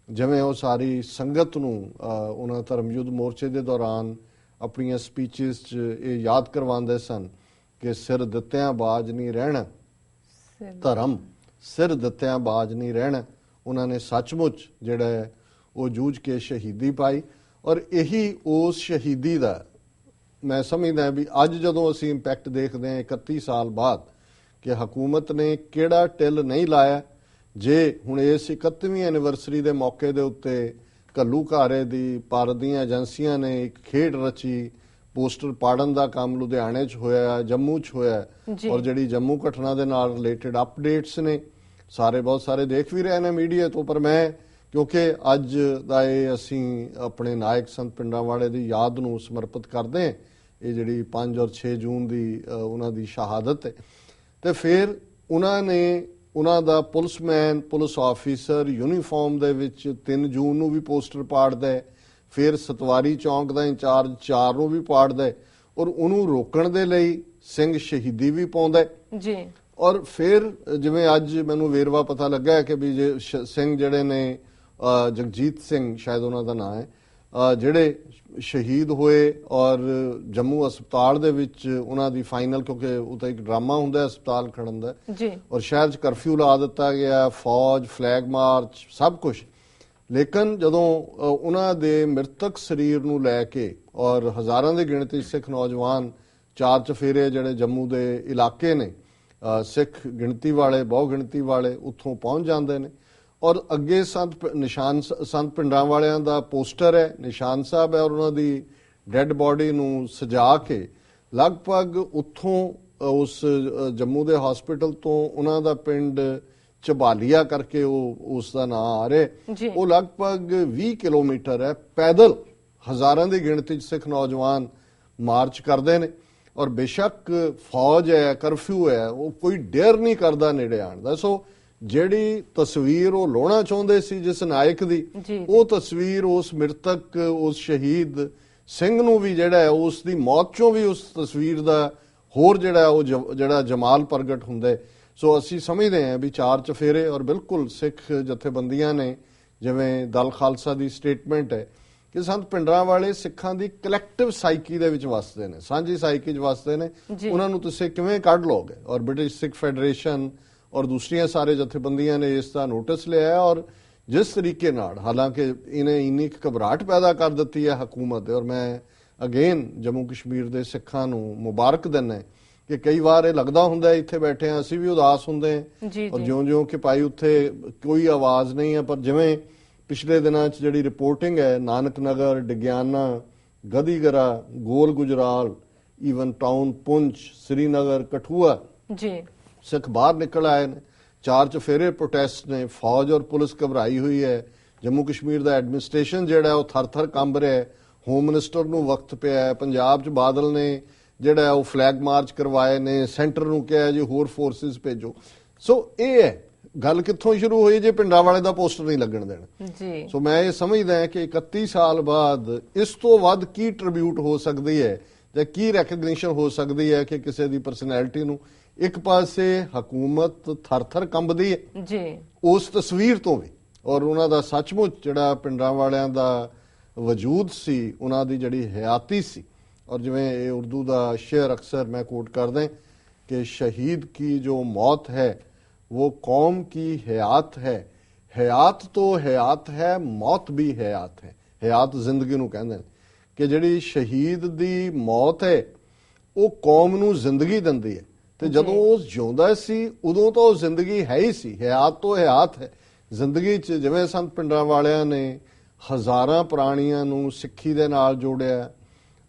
ਜਿਵੇਂ ਉਹ ਸਾਰੀ ਸੰਗਤ ਨੂੰ ਉਹਨਾਂ ਧਰਮ ਯੁੱਧ ਮੋਰਚੇ ਦੇ ਦੌਰਾਨ ਆਪਣੀਆਂ ਸਪੀਚਿਸ 'ਚ ਇਹ ਯਾਦ ਕਰਵਾਉਂਦੇ ਸਨ ਕਿ ਸਿਰ ਦਿੱਤਿਆਂ ਬਾਜ ਨਹੀਂ ਰਹਿਣਾ, ਧਰਮ ਸਿਰ ਦਿੱਤਿਆਂ ਬਾਜ ਨਹੀਂ ਰਹਿਣਾ। ਉਹਨਾਂ ਨੇ ਸੱਚਮੁੱਚ ਜਿਹੜਾ ਹੈ ਉਹ ਜੂਝ ਕੇ ਸ਼ਹੀਦੀ ਪਾਈ। ਔਰ ਇਹੀ ਉਸ ਸ਼ਹੀਦੀ ਦਾ ਮੈਂ ਸਮਝਦਾ ਵੀ ਅੱਜ ਜਦੋਂ ਅਸੀਂ ਇੰਪੈਕਟ ਦੇਖਦੇ ਹਾਂ 31 ਸਾਲ ਬਾਅਦ ਕਿ ਹਕੂਮਤ ਨੇ ਕਿਹੜਾ ਟਿਲ ਨਹੀਂ ਲਾਇਆ। ਜੇ ਹੁਣ ਇਸ 31ਵੀਂ ਐਨੀਵਰਸਰੀ ਦੇ ਮੌਕੇ ਦੇ ਉੱਤੇ ਘੱਲੂਘਾਰੇ ਦੀ ਭਾਰਤ ਦੀਆਂ ਏਜੰਸੀਆਂ ਨੇ ਇੱਕ ਖੇਡ ਰਚੀ, ਪੋਸਟਰ ਪਾੜਨ ਦਾ ਕੰਮ ਲੁਧਿਆਣੇ 'ਚ ਹੋਇਆ, ਜੰਮੂ 'ਚ ਹੋਇਆ, ਔਰ ਜਿਹੜੀ ਜੰਮੂ ਘਟਨਾ ਦੇ ਨਾਲ ਰਿਲੇਟਡ ਅਪਡੇਟਸ ਨੇ ਬਹੁਤ ਸਾਰੇ ਦੇਖ ਵੀ ਰਹੇ ਨੇ ਮੀਡੀਆ ਤੋਂ। ਪਰ ਮੈਂ ਕਿਉਂਕਿ ਅੱਜ ਦਾ ਇਹ ਅਸੀਂ ਆਪਣੇ ਨਾਇਕ ਸੰਤ ਪਿੰਡਾਂ ਵਾਲੇ ਦੀ ਯਾਦ ਨੂੰ ਸਮਰਪਿਤ ਕਰਦੇ ਹਾਂ, ਇਹ ਜਿਹੜੀ 5 ਔਰ 6 ਜੂਨ ਦੀ ਉਹਨਾਂ ਦੀ ਸ਼ਹਾਦਤ ਹੈ। ਤੇ ਫਿਰ ਉਹਨਾਂ ਦਾ ਪੁਲਿਸਮੈਨ, ਪੁਲਿਸ ਆਫੀਸਰ ਯੂਨੀਫਾਰਮ ਦੇ ਵਿੱਚ 3 ਜੂਨ ਨੂੰ ਵੀ ਪੋਸਟਰ ਪਾੜਦਾ ਹੈ, ਫਿਰ ਸਤਵਾਰੀ ਚੌਂਕ ਦਾ ਇੰਚਾਰਜ 4 ਨੂੰ ਵੀ ਪਾੜਦਾ ਹੈ, ਔਰ ਉਹਨੂੰ ਰੋਕਣ ਦੇ ਲਈ ਸਿੰਘ ਸ਼ਹੀਦੀ ਵੀ ਪਾਉਂਦਾ ਜੀ। ਔਰ ਫਿਰ ਜਿਵੇਂ ਅੱਜ ਮੈਨੂੰ ਵੇਰਵਾ ਪਤਾ ਲੱਗਾ ਕਿ ਵੀ ਸਿੰਘ ਜਿਹੜੇ ਨੇ ਜਗਜੀਤ ਸਿੰਘ ਸ਼ਾਇਦ ਉਹਨਾਂ ਦਾ ਨਾਮ ਹੈ, ਜਿਹੜੇ ਸ਼ਹੀਦ ਹੋਏ ਔਰ ਜੰਮੂ ਹਸਪਤਾਲ ਦੇ ਵਿੱਚ ਉਹਨਾਂ ਦੀ ਫਾਈਨਲ, ਕਿਉਂਕਿ ਉਹ ਤਾਂ ਇੱਕ ਡਰਾਮਾ ਹੁੰਦਾ ਹਸਪਤਾਲ ਖੜਨ ਦਾ ਔਰ ਸ਼ਹਿਰ 'ਚ ਕਰਫਿਊ ਲਾ ਦਿੱਤਾ ਗਿਆ, ਫੌਜ, ਫਲੈਗ ਮਾਰਚ, ਸਭ ਕੁਝ। ਲੇਕਿਨ ਜਦੋਂ ਉਹਨਾਂ ਦੇ ਮ੍ਰਿਤਕ ਸਰੀਰ ਨੂੰ ਲੈ ਕੇ ਔਰ ਹਜ਼ਾਰਾਂ ਦੀ ਗਿਣਤੀ ਸਿੱਖ ਨੌਜਵਾਨ 4 ਚੁਫੇਰੇ ਜਿਹੜੇ ਜੰਮੂ ਦੇ ਇਲਾਕੇ ਨੇ ਸਿੱਖ ਗਿਣਤੀ ਵਾਲੇ, ਬਹੁ ਗਿਣਤੀ ਵਾਲੇ ਉੱਥੋਂ ਪਹੁੰਚ ਜਾਂਦੇ ਨੇ ਔਰ ਅੱਗੇ ਸੰਤ ਪਿੰਡਾਂ ਵਾਲਿਆਂ ਦਾ ਪੋਸਟਰ ਹੈ, ਨਿਸ਼ਾਨ ਸਾਹਿਬ ਹੈ, ਔਰ ਉਹਨਾਂ ਦੀ ਡੈੱਡ ਬਾਡੀ ਨੂੰ ਸਜਾ ਕੇ ਲਗਭਗ ਉੱਥੋਂ ਉਸ ਜੰਮੂ ਦੇ ਹਸਪੀਟਲ ਤੋਂ ਉਹਨਾਂ ਦਾ ਪਿੰਡ ਚਬਾਲੀਆ ਕਰਕੇ ਉਹ ਉਸ ਦਾ ਨਾਂ ਆ ਰਿਹਾ। ਜੀ। ਉਹ ਲਗਭਗ 20 ਕਿਲੋਮੀਟਰ ਹੈ, ਪੈਦਲ ਹਜ਼ਾਰਾਂ ਦੀ ਗਿਣਤੀ 'ਚ ਸਿੱਖ ਨੌਜਵਾਨ ਮਾਰਚ ਕਰਦੇ ਨੇ। ਔਰ ਬੇਸ਼ੱਕ ਫੌਜ ਹੈ, ਕਰਫਿਊ ਹੈ, ਉਹ ਕੋਈ ਡੇਅਰ ਨਹੀਂ ਕਰਦਾ ਨੇੜੇ ਆਉਣ ਦਾ। ਸੋ ਜਿਹੜੀ ਤਸਵੀਰ ਉਹ ਲਾਉਣਾ ਚਾਹੁੰਦੇ ਸੀ ਜਿਸ ਨਾਇਕ ਦੀ, ਉਹ ਤਸਵੀਰ ਉਸ ਮ੍ਰਿਤਕ, ਉਸ ਸ਼ਹੀਦ ਸਿੰਘ ਨੂੰ ਵੀ ਜਿਹੜਾ ਹੈ ਉਸ ਦੀ ਮੌਤ ਚੋਂ ਵੀ ਉਸ ਤਸਵੀਰ ਦਾ ਹੋਰ ਜਿਹੜਾ ਉਹ ਜਿਹੜਾ ਜਮਾਲ ਪ੍ਰਗਟ ਹੁੰਦਾ ਹੈ। ਸੋ ਅਸੀਂ ਸਮਝਦੇ ਹਾਂ ਵੀ ਚਾਰ ਚਫੇਰੇ, ਔਰ ਬਿਲਕੁਲ ਸਿੱਖ ਜਥੇਬੰਦੀਆਂ ਨੇ, ਜਿਵੇਂ ਦਲ ਖਾਲਸਾ ਦੀ ਸਟੇਟਮੈਂਟ ਹੈ ਕਿ ਸੰਤ ਭਿੰਡਰਾਂਵਾਲੇ ਸਿੱਖਾਂ ਦੀ ਕਲੈਕਟਿਵ ਸਾਈਕੀ ਦੇ ਵਿੱਚ ਵਸਦੇ ਨੇ, ਸਾਂਝੀ ਸਾਈਕੀ 'ਚ ਵਸਦੇ ਨੇ। ਉਹਨਾਂ ਨੂੰ ਤੁਸੀਂ ਕਿਵੇਂ ਕੱਢ ਲਓਗੇ? ਔਰ ਬ੍ਰਿਟਿਸ਼ ਸਿੱਖ ਫੈਡਰੇਸ਼ਨ ਔਰ ਦੂਸਰੀਆਂ ਸਾਰੇ ਜਥੇਬੰਦੀਆਂ ਨੇ ਇਸ ਦਾ ਨੋਟਿਸ ਲਿਆ। ਔਰ ਜਿਸ ਤਰੀਕੇ ਨਾਲ, ਹਾਲਾਂਕਿ ਇਹਨੇ ਇੰਨੀ ਘਬਰਾਹਟ ਪੈਦਾ ਕਰ ਦਿੱਤੀ ਹੈ ਹਕੂਮਤ ਦੇ, ਔਰ ਮੈਂ ਅਗੇਨ ਜੰਮੂ ਕਸ਼ਮੀਰ ਦੇ ਸਿੱਖਾਂ ਨੂੰ ਮੁਬਾਰਕ ਦਿੰਦਾ ਕਿ ਕਈ ਵਾਰ ਇਹ ਲੱਗਦਾ ਹੁੰਦਾ ਇੱਥੇ ਬੈਠੇ ਹਾਂ ਅਸੀਂ ਵੀ ਉਦਾਸ ਹੁੰਦੇ ਹਾਂ, ਔਰ ਜਿਉਂ-ਜਿਉਂ ਕਿ ਭਾਈ ਉੱਥੇ ਕੋਈ ਆਵਾਜ਼ ਨਹੀਂ ਹੈ। ਪਰ ਜਿਵੇਂ ਪਿਛਲੇ ਦਿਨਾਂ 'ਚ ਜਿਹੜੀ ਰਿਪੋਰਟਿੰਗ ਹੈ, ਨਾਨਕ ਨਗਰ, ਡਿਗਿਆਨਾ, ਗਦੀਗਰਾ, ਗੋਲ ਗੁਜਰਾਲ, ਈਵਨ ਟਾਊਨ ਪੁੰਛ, ਸ੍ਰੀਨਗਰ, ਕਠੂਆ, ਸਿੱਖ ਬਾਹਰ ਨਿਕਲ ਆਏ ਨੇ। ਚਾਰ ਚਫੇਰੇ ਪ੍ਰੋਟੈਸਟ ਨੇ, ਫੌਜ ਔਰ ਪੁਲਿਸ ਘਬਰਾਈ ਹੋਈ ਹੈ। ਜੰਮੂ ਕਸ਼ਮੀਰ ਦਾ ਐਡਮਿਨਿਸਟ੍ਰੇਸ਼ਨ ਜਿਹੜਾ ਉਹ ਥਰ-ਥਰ ਕੰਬ ਰਿਹਾ ਹੈ। ਹੋਮ ਮਿਨਿਸਟਰ ਨੂੰ ਵਕਤ ਪਿਆ ਹੈ। ਪੰਜਾਬ 'ਚ ਬਾਦਲ ਨੇ ਜਿਹੜਾ ਉਹ ਫਲੈਗ ਮਾਰਚ ਕਰਵਾਏ ਨੇ, ਸੈਂਟਰ ਨੂੰ ਕਿਹਾ ਜੀ ਹੋਰ ਫੋਰਸਿਸ ਭੇਜੋ। ਸੋ ਇਹ ਹੈ ਗੱਲ ਕਿੱਥੋਂ ਸ਼ੁਰੂ ਹੋਈ ਜੇ ਭਿੰਡਰਾਂਵਾਲੇ ਦਾ ਪੋਸਟਰ ਨਹੀਂ ਲੱਗਣ ਦੇਣਾ। ਸੋ ਮੈਂ ਇਹ ਸਮਝਦਾ ਕਿ 31 ਸਾਲ ਬਾਅਦ ਇਸ ਤੋਂ ਵੱਧ ਕੀ ਟ੍ਰਿਬਿਊਟ ਹੋ ਸਕਦੀ ਹੈ ਜਾਂ ਕੀ ਰੈਕਗਨੀਸ਼ਨ ਹੋ ਸਕਦੀ ਹੈ ਕਿ ਕਿਸੇ ਦੀ ਪਰਸਨੈਲਿਟੀ ਨੂੰ। ਇੱਕ ਪਾਸੇ ਹਕੂਮਤ ਥਰ-ਥਰ ਕੰਬਦੀ ਹੈ ਉਸ ਤਸਵੀਰ ਤੋਂ ਵੀ, ਔਰ ਉਹਨਾਂ ਦਾ ਸੱਚਮੁੱਚ ਜਿਹੜਾ ਭਿੰਡਰਾਂਵਾਲਿਆਂ ਦਾ ਵਜੂਦ ਸੀ, ਉਹਨਾਂ ਦੀ ਜਿਹੜੀ ਹਯਾਤੀ ਸੀ। ਔਰ ਜਿਵੇਂ ਇਹ ਉਰਦੂ ਦਾ ਸ਼ੇਰ ਅਕਸਰ ਮੈਂ ਕੋਟ ਕਰਦਾ ਕਿ ਸ਼ਹੀਦ ਕੀ ਜੋ ਮੌਤ ਹੈ वो कौम की हयात है, हयात तो हयात है, मौत भी हयात है। हयात जिंदगी ਨੂੰ ਕਹਿੰਦੇ ਨੇ ਕਿ ਜਿਹੜੀ ਸ਼ਹੀਦ ਦੀ ਮੌਤ ਹੈ ਉਹ ਕੌਮ ਨੂੰ ਜ਼ਿੰਦਗੀ ਦਿੰਦੀ ਹੈ, ਤੇ ਜਦੋਂ ਉਹ ਜਿਉਂਦਾ ਸੀ ਉਦੋਂ ਤਾਂ ਉਹ ਜ਼ਿੰਦਗੀ ਹੈ ਹੀ ਸੀ। ਹਯਾਤ ਤੋਂ ਹਯਾਤ ਹੈ। ਜ਼ਿੰਦਗੀ 'ਚ ਜਿਵੇਂ ਸੰਤ ਭਿੰਡਰਾਂਵਾਲਿਆਂ ਨੇ ਹਜ਼ਾਰਾਂ ਪ੍ਰਾਣੀਆਂ ਨੂੰ ਸਿੱਖੀ ਦੇ ਨਾਲ ਜੋੜਿਆ,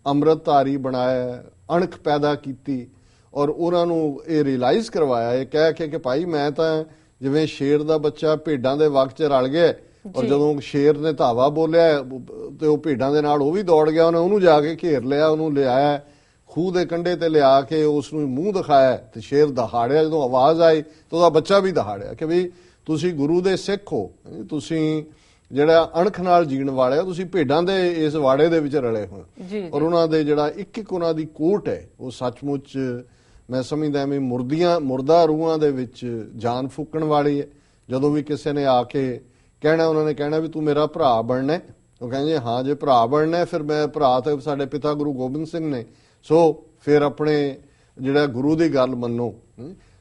ਅੰਮ੍ਰਿਤਧਾਰੀ ਬਣਾਇਆ, ਅਣਖ ਪੈਦਾ ਕੀਤੀ, ਔਰ ਉਹਨਾਂ ਨੂੰ ਇਹ ਰਿਅਲਾਈਜ਼ ਕਰਵਾਇਆ, ਇਹ ਕਹਿ ਕੇ ਕਿ ਭਾਈ ਮੈਂ ਤਾਂ ਜਿਵੇਂ ਸ਼ੇਰ ਦਾ ਬੱਚਾ ਭੇਡਾਂ ਦੇ ਵਕਤ 'ਚ ਰਲ ਗਿਆ, ਔਰ ਜਦੋਂ ਸ਼ੇਰ ਨੇ ਧਾਵਾ ਬੋਲਿਆ ਤੇ ਉਹ ਭੇਡਾਂ ਦੇ ਨਾਲ ਉਹ ਵੀ ਦੌੜ ਗਿਆ, ਉਹਨੂੰ ਜਾ ਕੇ ਘੇਰ ਲਿਆ, ਉਹਨੂੰ ਲਿਆਇਆ ਖੂਹ ਦੇ ਕੰਢੇ ਤੇ ਲਿਆ ਕੇ ਉਸ ਨੂੰ ਮੂੰਹ ਦਿਖਾਇਆ, ਤੇ ਸ਼ੇਰ ਦਹਾੜਿਆ। ਜਦੋਂ ਆਵਾਜ਼ ਆਈ ਤਾਂ ਉਹਦਾ ਬੱਚਾ ਵੀ ਦਹਾੜਿਆ ਕਿ ਵੀ ਤੁਸੀਂ ਗੁਰੂ ਦੇ ਸਿੱਖ ਹੋ, ਤੁਸੀਂ ਜਿਹੜਾ ਅਣਖ ਨਾਲ ਜੀਣ ਵਾਲੇ ਹੋ, ਤੁਸੀਂ ਭੇਡਾਂ ਦੇ ਇਸ ਵਾੜੇ ਦੇ ਵਿੱਚ ਰਲੇ ਹੋਏ। ਔਰ ਉਹਨਾਂ ਦੇ ਜਿਹੜਾ ਇੱਕ ਉਹਨਾਂ ਦੀ ਕੋਟ ਹੈ ਉਹ ਸੱਚਮੁੱਚ ਮੈਂ ਸਮਝਦਾ ਵੀ ਮੁਰਦਾ ਰੂਹਾਂ ਦੇ ਵਿੱਚ ਜਾਨ ਫੂਕਣ ਵਾਲੀ ਹੈ। ਜਦੋਂ ਵੀ ਕਿਸੇ ਨੇ ਆ ਕੇ ਕਹਿਣਾ, ਉਹਨਾਂ ਨੇ ਕਹਿਣਾ ਵੀ ਤੂੰ ਮੇਰਾ ਭਰਾ ਬਣਨਾ, ਉਹ ਕਹਿੰਦੇ ਹਾਂ ਜੇ ਭਰਾ ਬਣਨਾ ਫਿਰ ਮੈਂ ਭਰਾ ਤੇ ਸਾਡੇ ਪਿਤਾ ਗੁਰੂ ਗੋਬਿੰਦ ਸਿੰਘ ਨੇ, ਸੋ ਫਿਰ ਆਪਣੇ ਜਿਹੜਾ ਗੁਰੂ ਦੀ ਗੱਲ ਮੰਨੋ।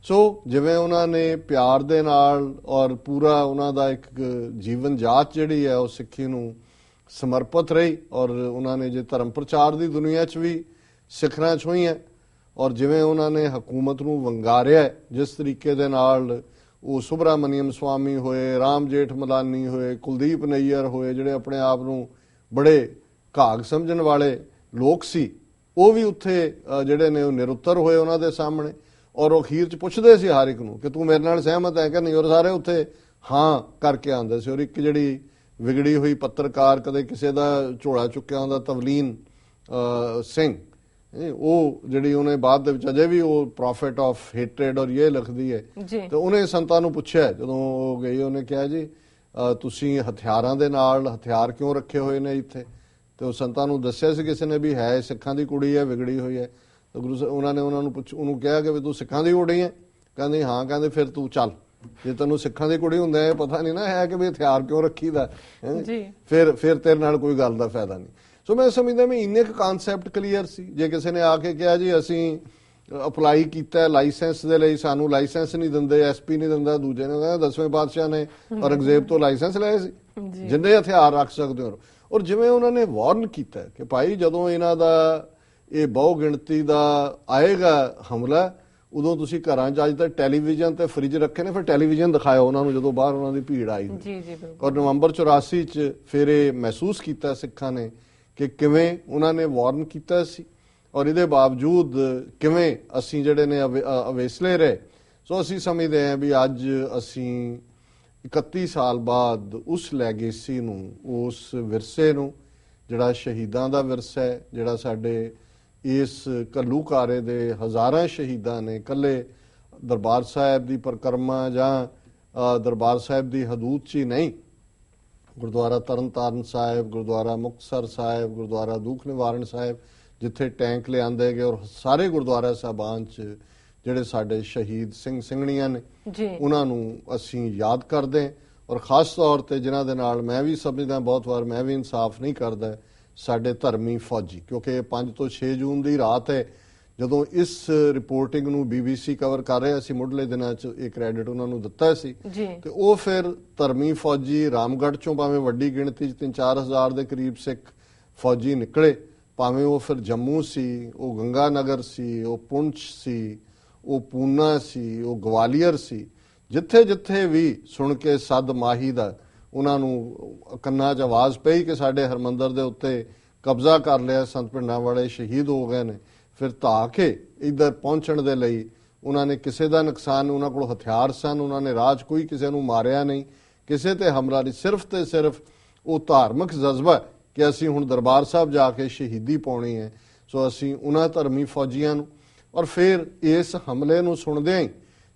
ਸੋ ਜਿਵੇਂ ਉਹਨਾਂ ਨੇ ਪਿਆਰ ਦੇ ਨਾਲ ਔਰ ਪੂਰਾ ਉਹਨਾਂ ਦਾ ਇੱਕ ਜੀਵਨ ਜਾਚ ਜਿਹੜੀ ਹੈ ਉਹ ਸਿੱਖੀ ਨੂੰ ਸਮਰਪਿਤ ਰਹੀ, ਔਰ ਉਹਨਾਂ ਨੇ ਜੇ ਧਰਮ ਪ੍ਰਚਾਰ ਦੀ ਦੁਨੀਆ 'ਚ ਵੀ ਸਿਖਰਾਂ ਛੂਹੀਆਂ, ਔਰ ਜਿਵੇਂ ਉਹਨਾਂ ਨੇ ਹਕੂਮਤ ਨੂੰ ਵੰਗਾਰਿਆ, ਜਿਸ ਤਰੀਕੇ ਦੇ ਨਾਲ ਉਹ ਸੁਬਰਾਮਨੀਅਮ ਸਵਾਮੀ ਹੋਏ, ਰਾਮ ਜੇਠ ਮਲਾਨੀ ਹੋਏ, ਕੁਲਦੀਪ ਨਈਅਰ ਹੋਏ, ਜਿਹੜੇ ਆਪਣੇ ਆਪ ਨੂੰ ਬੜੇ ਘਾਗ ਸਮਝਣ ਵਾਲੇ ਲੋਕ ਸੀ, ਉਹ ਵੀ ਉੱਥੇ ਜਿਹੜੇ ਨੇ ਉਹ ਨਿਰੁੱਤਰ ਹੋਏ ਉਹਨਾਂ ਦੇ ਸਾਹਮਣੇ। ਔਰ ਉਹ ਅਖੀਰ 'ਚ ਪੁੱਛਦੇ ਸੀ ਹਰ ਇੱਕ ਨੂੰ ਕਿ ਤੂੰ ਮੇਰੇ ਨਾਲ ਸਹਿਮਤ ਹੈ ਕਿ ਨਹੀਂ, ਔਰ ਸਾਰੇ ਉੱਥੇ ਹਾਂ ਕਰਕੇ ਆਉਂਦੇ ਸੀ। ਔਰ ਇੱਕ ਜਿਹੜੀ ਵਿਗੜੀ ਹੋਈ ਪੱਤਰਕਾਰ, ਕਦੇ ਕਿਸੇ ਦਾ ਝੋਲਾ ਚੁੱਕਿਆ ਹੁੰਦਾ, ਤਵਲੀਨ ਸਿੰਘ, ਉਹ ਜਿਹੜੀ ਉਹਨੇ ਬਾਅਦ ਦੇ ਵਿੱਚ ਅਜੇ ਵੀ ਉਹ ਪ੍ਰੋਫਿਟ ਆਫ ਹੇਟਰੇਡ ਔਰ ਇਹ ਲਿਖਦੀ ਹੈ, ਤੇ ਉਹਨੇ ਸੰਤਾਂ ਨੂੰ ਪੁੱਛਿਆ ਜਦੋਂ ਉਹ ਗਈ, ਉਹਨੇ ਕਿਹਾ ਜੀ ਤੁਸੀਂ ਹਥਿਆਰਾਂ ਦੇ ਨਾਲ ਹਥਿਆਰ ਕਿਉਂ ਰੱਖੇ ਹੋਏ ਨੇ ਇੱਥੇ? ਤੇ ਉਹ ਸੰਤਾਂ ਨੂੰ ਦੱਸਿਆ ਸੀ ਕਿਸੇ ਨੇ ਵੀ ਹੈ ਸਿੱਖਾਂ ਦੀ ਕੁੜੀ ਹੈ, ਵਿਗੜੀ ਹੋਈ ਹੈ। ਤੇ ਉਹਨਾਂ ਨੇ ਉਹਨੂੰ ਕਿਹਾ ਕਿ ਵੀ ਤੂੰ ਸਿੱਖਾਂ ਦੀ ਕੁੜੀ ਹੈ? ਕਹਿੰਦੀ ਹਾਂ। ਕਹਿੰਦੇ ਫਿਰ ਤੂੰ ਚੱਲ, ਜੇ ਤੈਨੂੰ ਸਿੱਖਾਂ ਦੀ ਕੁੜੀ ਹੁੰਦਾ ਪਤਾ ਨਹੀਂ ਨਾ ਹੈ ਕਿ ਵੀ ਹਥਿਆਰ ਕਿਉਂ ਰੱਖੀਦਾ, ਫਿਰ ਤੇਰੇ ਨਾਲ ਕੋਈ ਗੱਲ ਦਾ ਫਾਇਦਾ ਨਹੀਂ। ਸੋ ਮੈਂ ਸਮਝਦਾ ਮੈਂ ਇੰਨੇ ਕੁ ਕਾਨਸੈਪਟ ਕਲੀਅਰ ਸੀ। ਜੇ ਕਿਸੇ ਨੇ ਆ ਕੇ ਕਿਹਾ ਜੀ ਅਸੀਂ ਅਪਲਾਈ ਕੀਤਾ ਲਾਇਸੈਂਸ ਦੇ ਲਈ, ਸਾਨੂੰ ਲਾਇਸੈਂਸ ਨਹੀਂ ਦਿੰਦੇ, ਐਸਪੀ ਨਹੀਂ ਦਿੰਦਾ, ਦੂਜੇ ਨੇ ਕਹਿੰਦਾ 10ਵੇਂ ਪਾਤਸ਼ਾਹ ਨੇ ਔਰੰਗਜ਼ੇਬ ਤੋਂ ਲਾਇਸੈਂਸ ਲਏ ਸੀ, ਜਿੰਨੇ ਹਥਿਆਰ ਰੱਖ ਸਕਦੇ ਹੋ। ਔਰ ਜਿਵੇਂ ਉਹਨਾਂ ਨੇ ਵਾਰਨ ਕੀਤਾ ਕਿ ਭਾਈ ਜਦੋਂ ਇਹਨਾਂ ਦਾ ਇਹ ਬਹੁ ਗਿਣਤੀ ਦਾ ਆਏਗਾ ਹਮਲਾ, ਉਦੋਂ ਤੁਸੀਂ ਘਰਾਂ 'ਚ ਅੱਜ ਤੱਕ ਟੈਲੀਵਿਜ਼ਨ ਤੇ ਫ੍ਰਿਜ ਰੱਖੇ ਨੇ, ਫਿਰ ਟੈਲੀਵਿਜ਼ਨ ਦਿਖਾਓ ਉਹਨਾਂ ਨੂੰ ਜਦੋਂ ਬਾਹਰ ਉਹਨਾਂ ਦੀ ਭੀੜ ਆਈ। ਔਰ ਨਵੰਬਰ 84 'ਚ ਫਿਰ ਇਹ ਮਹਿਸੂਸ ਕੀਤਾ ਸਿੱਖਾਂ ਨੇ ਕਿ ਕਿਵੇਂ ਉਹਨਾਂ ਨੇ ਵਾਰਨ ਕੀਤਾ ਸੀ, ਔਰ ਇਹਦੇ ਬਾਵਜੂਦ ਕਿਵੇਂ ਅਸੀਂ ਜਿਹੜੇ ਨੇ ਅਵੇਸਲੇ ਰਹੇ। ਸੋ ਅਸੀਂ ਸਮਝਦੇ ਹਾਂ ਵੀ ਅੱਜ ਅਸੀਂ 31 ਸਾਲ ਬਾਅਦ ਉਸ ਲੈਗੇਸੀ ਨੂੰ, ਉਸ ਵਿਰਸੇ ਨੂੰ, ਜਿਹੜਾ ਸ਼ਹੀਦਾਂ ਦਾ ਵਿਰਸਾ ਹੈ, ਜਿਹੜਾ ਸਾਡੇ ਇਸ ਘੱਲੂਘਾਰੇ ਦੇ ਹਜ਼ਾਰਾਂ ਸ਼ਹੀਦਾਂ ਨੇ, ਇਕੱਲੇ ਦਰਬਾਰ ਸਾਹਿਬ ਦੀ ਪਰਿਕਰਮਾ ਜਾਂ ਦਰਬਾਰ ਸਾਹਿਬ ਦੀ ਹਦੂਦ 'ਚ ਹੀ ਨਹੀਂ, ਗੁਰਦੁਆਰਾ ਤਰਨਤਾਰਨ ਸਾਹਿਬ, ਗੁਰਦੁਆਰਾ ਮੁਕਤਸਰ ਸਾਹਿਬ, ਗੁਰਦੁਆਰਾ ਦੂਖ ਨਿਵਾਰਨ ਸਾਹਿਬ, ਜਿੱਥੇ ਟੈਂਕ ਲਿਆਂਦੇ ਗਏ, ਔਰ ਸਾਰੇ ਗੁਰਦੁਆਰਾ ਸਾਹਿਬਾਨ 'ਚ ਜਿਹੜੇ ਸਾਡੇ ਸ਼ਹੀਦ ਸਿੰਘ ਸਿੰਘਣੀਆਂ ਨੇ ਉਹਨਾਂ ਨੂੰ ਅਸੀਂ ਯਾਦ ਕਰਦੇ, ਔਰ ਖਾਸ ਤੌਰ ਤੇ ਜਿਨ੍ਹਾਂ ਦੇ ਨਾਲ ਮੈਂ ਵੀ ਸਮਝਦਾ ਬਹੁਤ ਵਾਰ ਮੈਂ ਵੀ ਇਨਸਾਫ ਨਹੀਂ ਕਰਦਾ, ਸਾਡੇ ਧਰਮੀ ਫੌਜੀ। ਕਿਉਂਕਿ 5 ਤੋਂ 6 ਜੂਨ ਦੀ ਰਾਤ ਹੈ ਜਦੋਂ ਇਸ ਰਿਪੋਰਟਿੰਗ ਨੂੰ BBC ਕਵਰ ਕਰ ਰਿਹਾ ਸੀ, ਮੁੱਢਲੇ ਦਿਨਾਂ 'ਚ ਇਹ ਕ੍ਰੈਡਿਟ ਉਹਨਾਂ ਨੂੰ ਦਿੱਤਾ ਸੀ, ਤੇ ਉਹ ਫਿਰ ਧਰਮੀ ਫੌਜੀ ਰਾਮਗੜ੍ਹ ਚੋਂ ਭਾਵੇਂ ਵੱਡੀ ਗਿਣਤੀ 'ਚ 3-4 ਹਜ਼ਾਰ ਦੇ ਕਰੀਬ ਸਿੱਖ ਫੌਜੀ ਨਿਕਲੇ, ਭਾਵੇਂ ਉਹ ਫਿਰ ਜੰਮੂ ਸੀ, ਉਹ ਗੰਗਾ ਨਗਰ ਸੀ, ਉਹ ਪੁੰਛ ਸੀ, ਉਹ ਪੂਨਾ ਸੀ, ਉਹ ਗਵਾਲੀਅਰ ਸੀ, ਜਿੱਥੇ ਜਿੱਥੇ ਵੀ ਸੁਣ ਕੇ ਸਦ ਮਾਹੀ ਦਾ ਉਹਨਾਂ ਨੂੰ ਕੰਨਾਂ 'ਚ ਆਵਾਜ਼ ਪਈ ਕਿ ਸਾਡੇ ਹਰਮੰਦਰ ਦੇ ਉੱਤੇ ਕਬਜ਼ਾ ਕਰ ਲਿਆ, ਸੰਤ ਪਿੰਡਾਂ ਵਾਲੇ ਸ਼ਹੀਦ ਹੋ ਗਏ ਨੇ, ਫਿਰ ਧਾ ਕੇ ਇੱਧਰ ਪਹੁੰਚਣ ਦੇ ਲਈ ਉਹਨਾਂ ਨੇ ਕਿਸੇ ਦਾ ਨੁਕਸਾਨ, ਉਹਨਾਂ ਕੋਲ ਹਥਿਆਰ ਸਨ, ਉਹਨਾਂ ਨੇ ਰਾਜ ਕੋਈ ਕਿਸੇ ਨੂੰ ਮਾਰਿਆ ਨਹੀਂ, ਕਿਸੇ ਤੇ ਹਮਲਾ ਨਹੀਂ, ਸਿਰਫ ਤੇ ਸਿਰਫ ਉਹ ਧਾਰਮਿਕ ਜਜ਼ਬਾ ਕਿ ਅਸੀਂ ਹੁਣ ਦਰਬਾਰ ਸਾਹਿਬ ਜਾ ਕੇ ਸ਼ਹੀਦੀ ਪਾਉਣੀ ਹੈ। ਸੋ ਅਸੀਂ ਉਹਨਾਂ ਧਰਮੀ ਫੌਜੀਆਂ ਨੂੰ, ਔਰ ਫਿਰ ਇਸ ਹਮਲੇ ਨੂੰ ਸੁਣਦਿਆਂ ਹੀ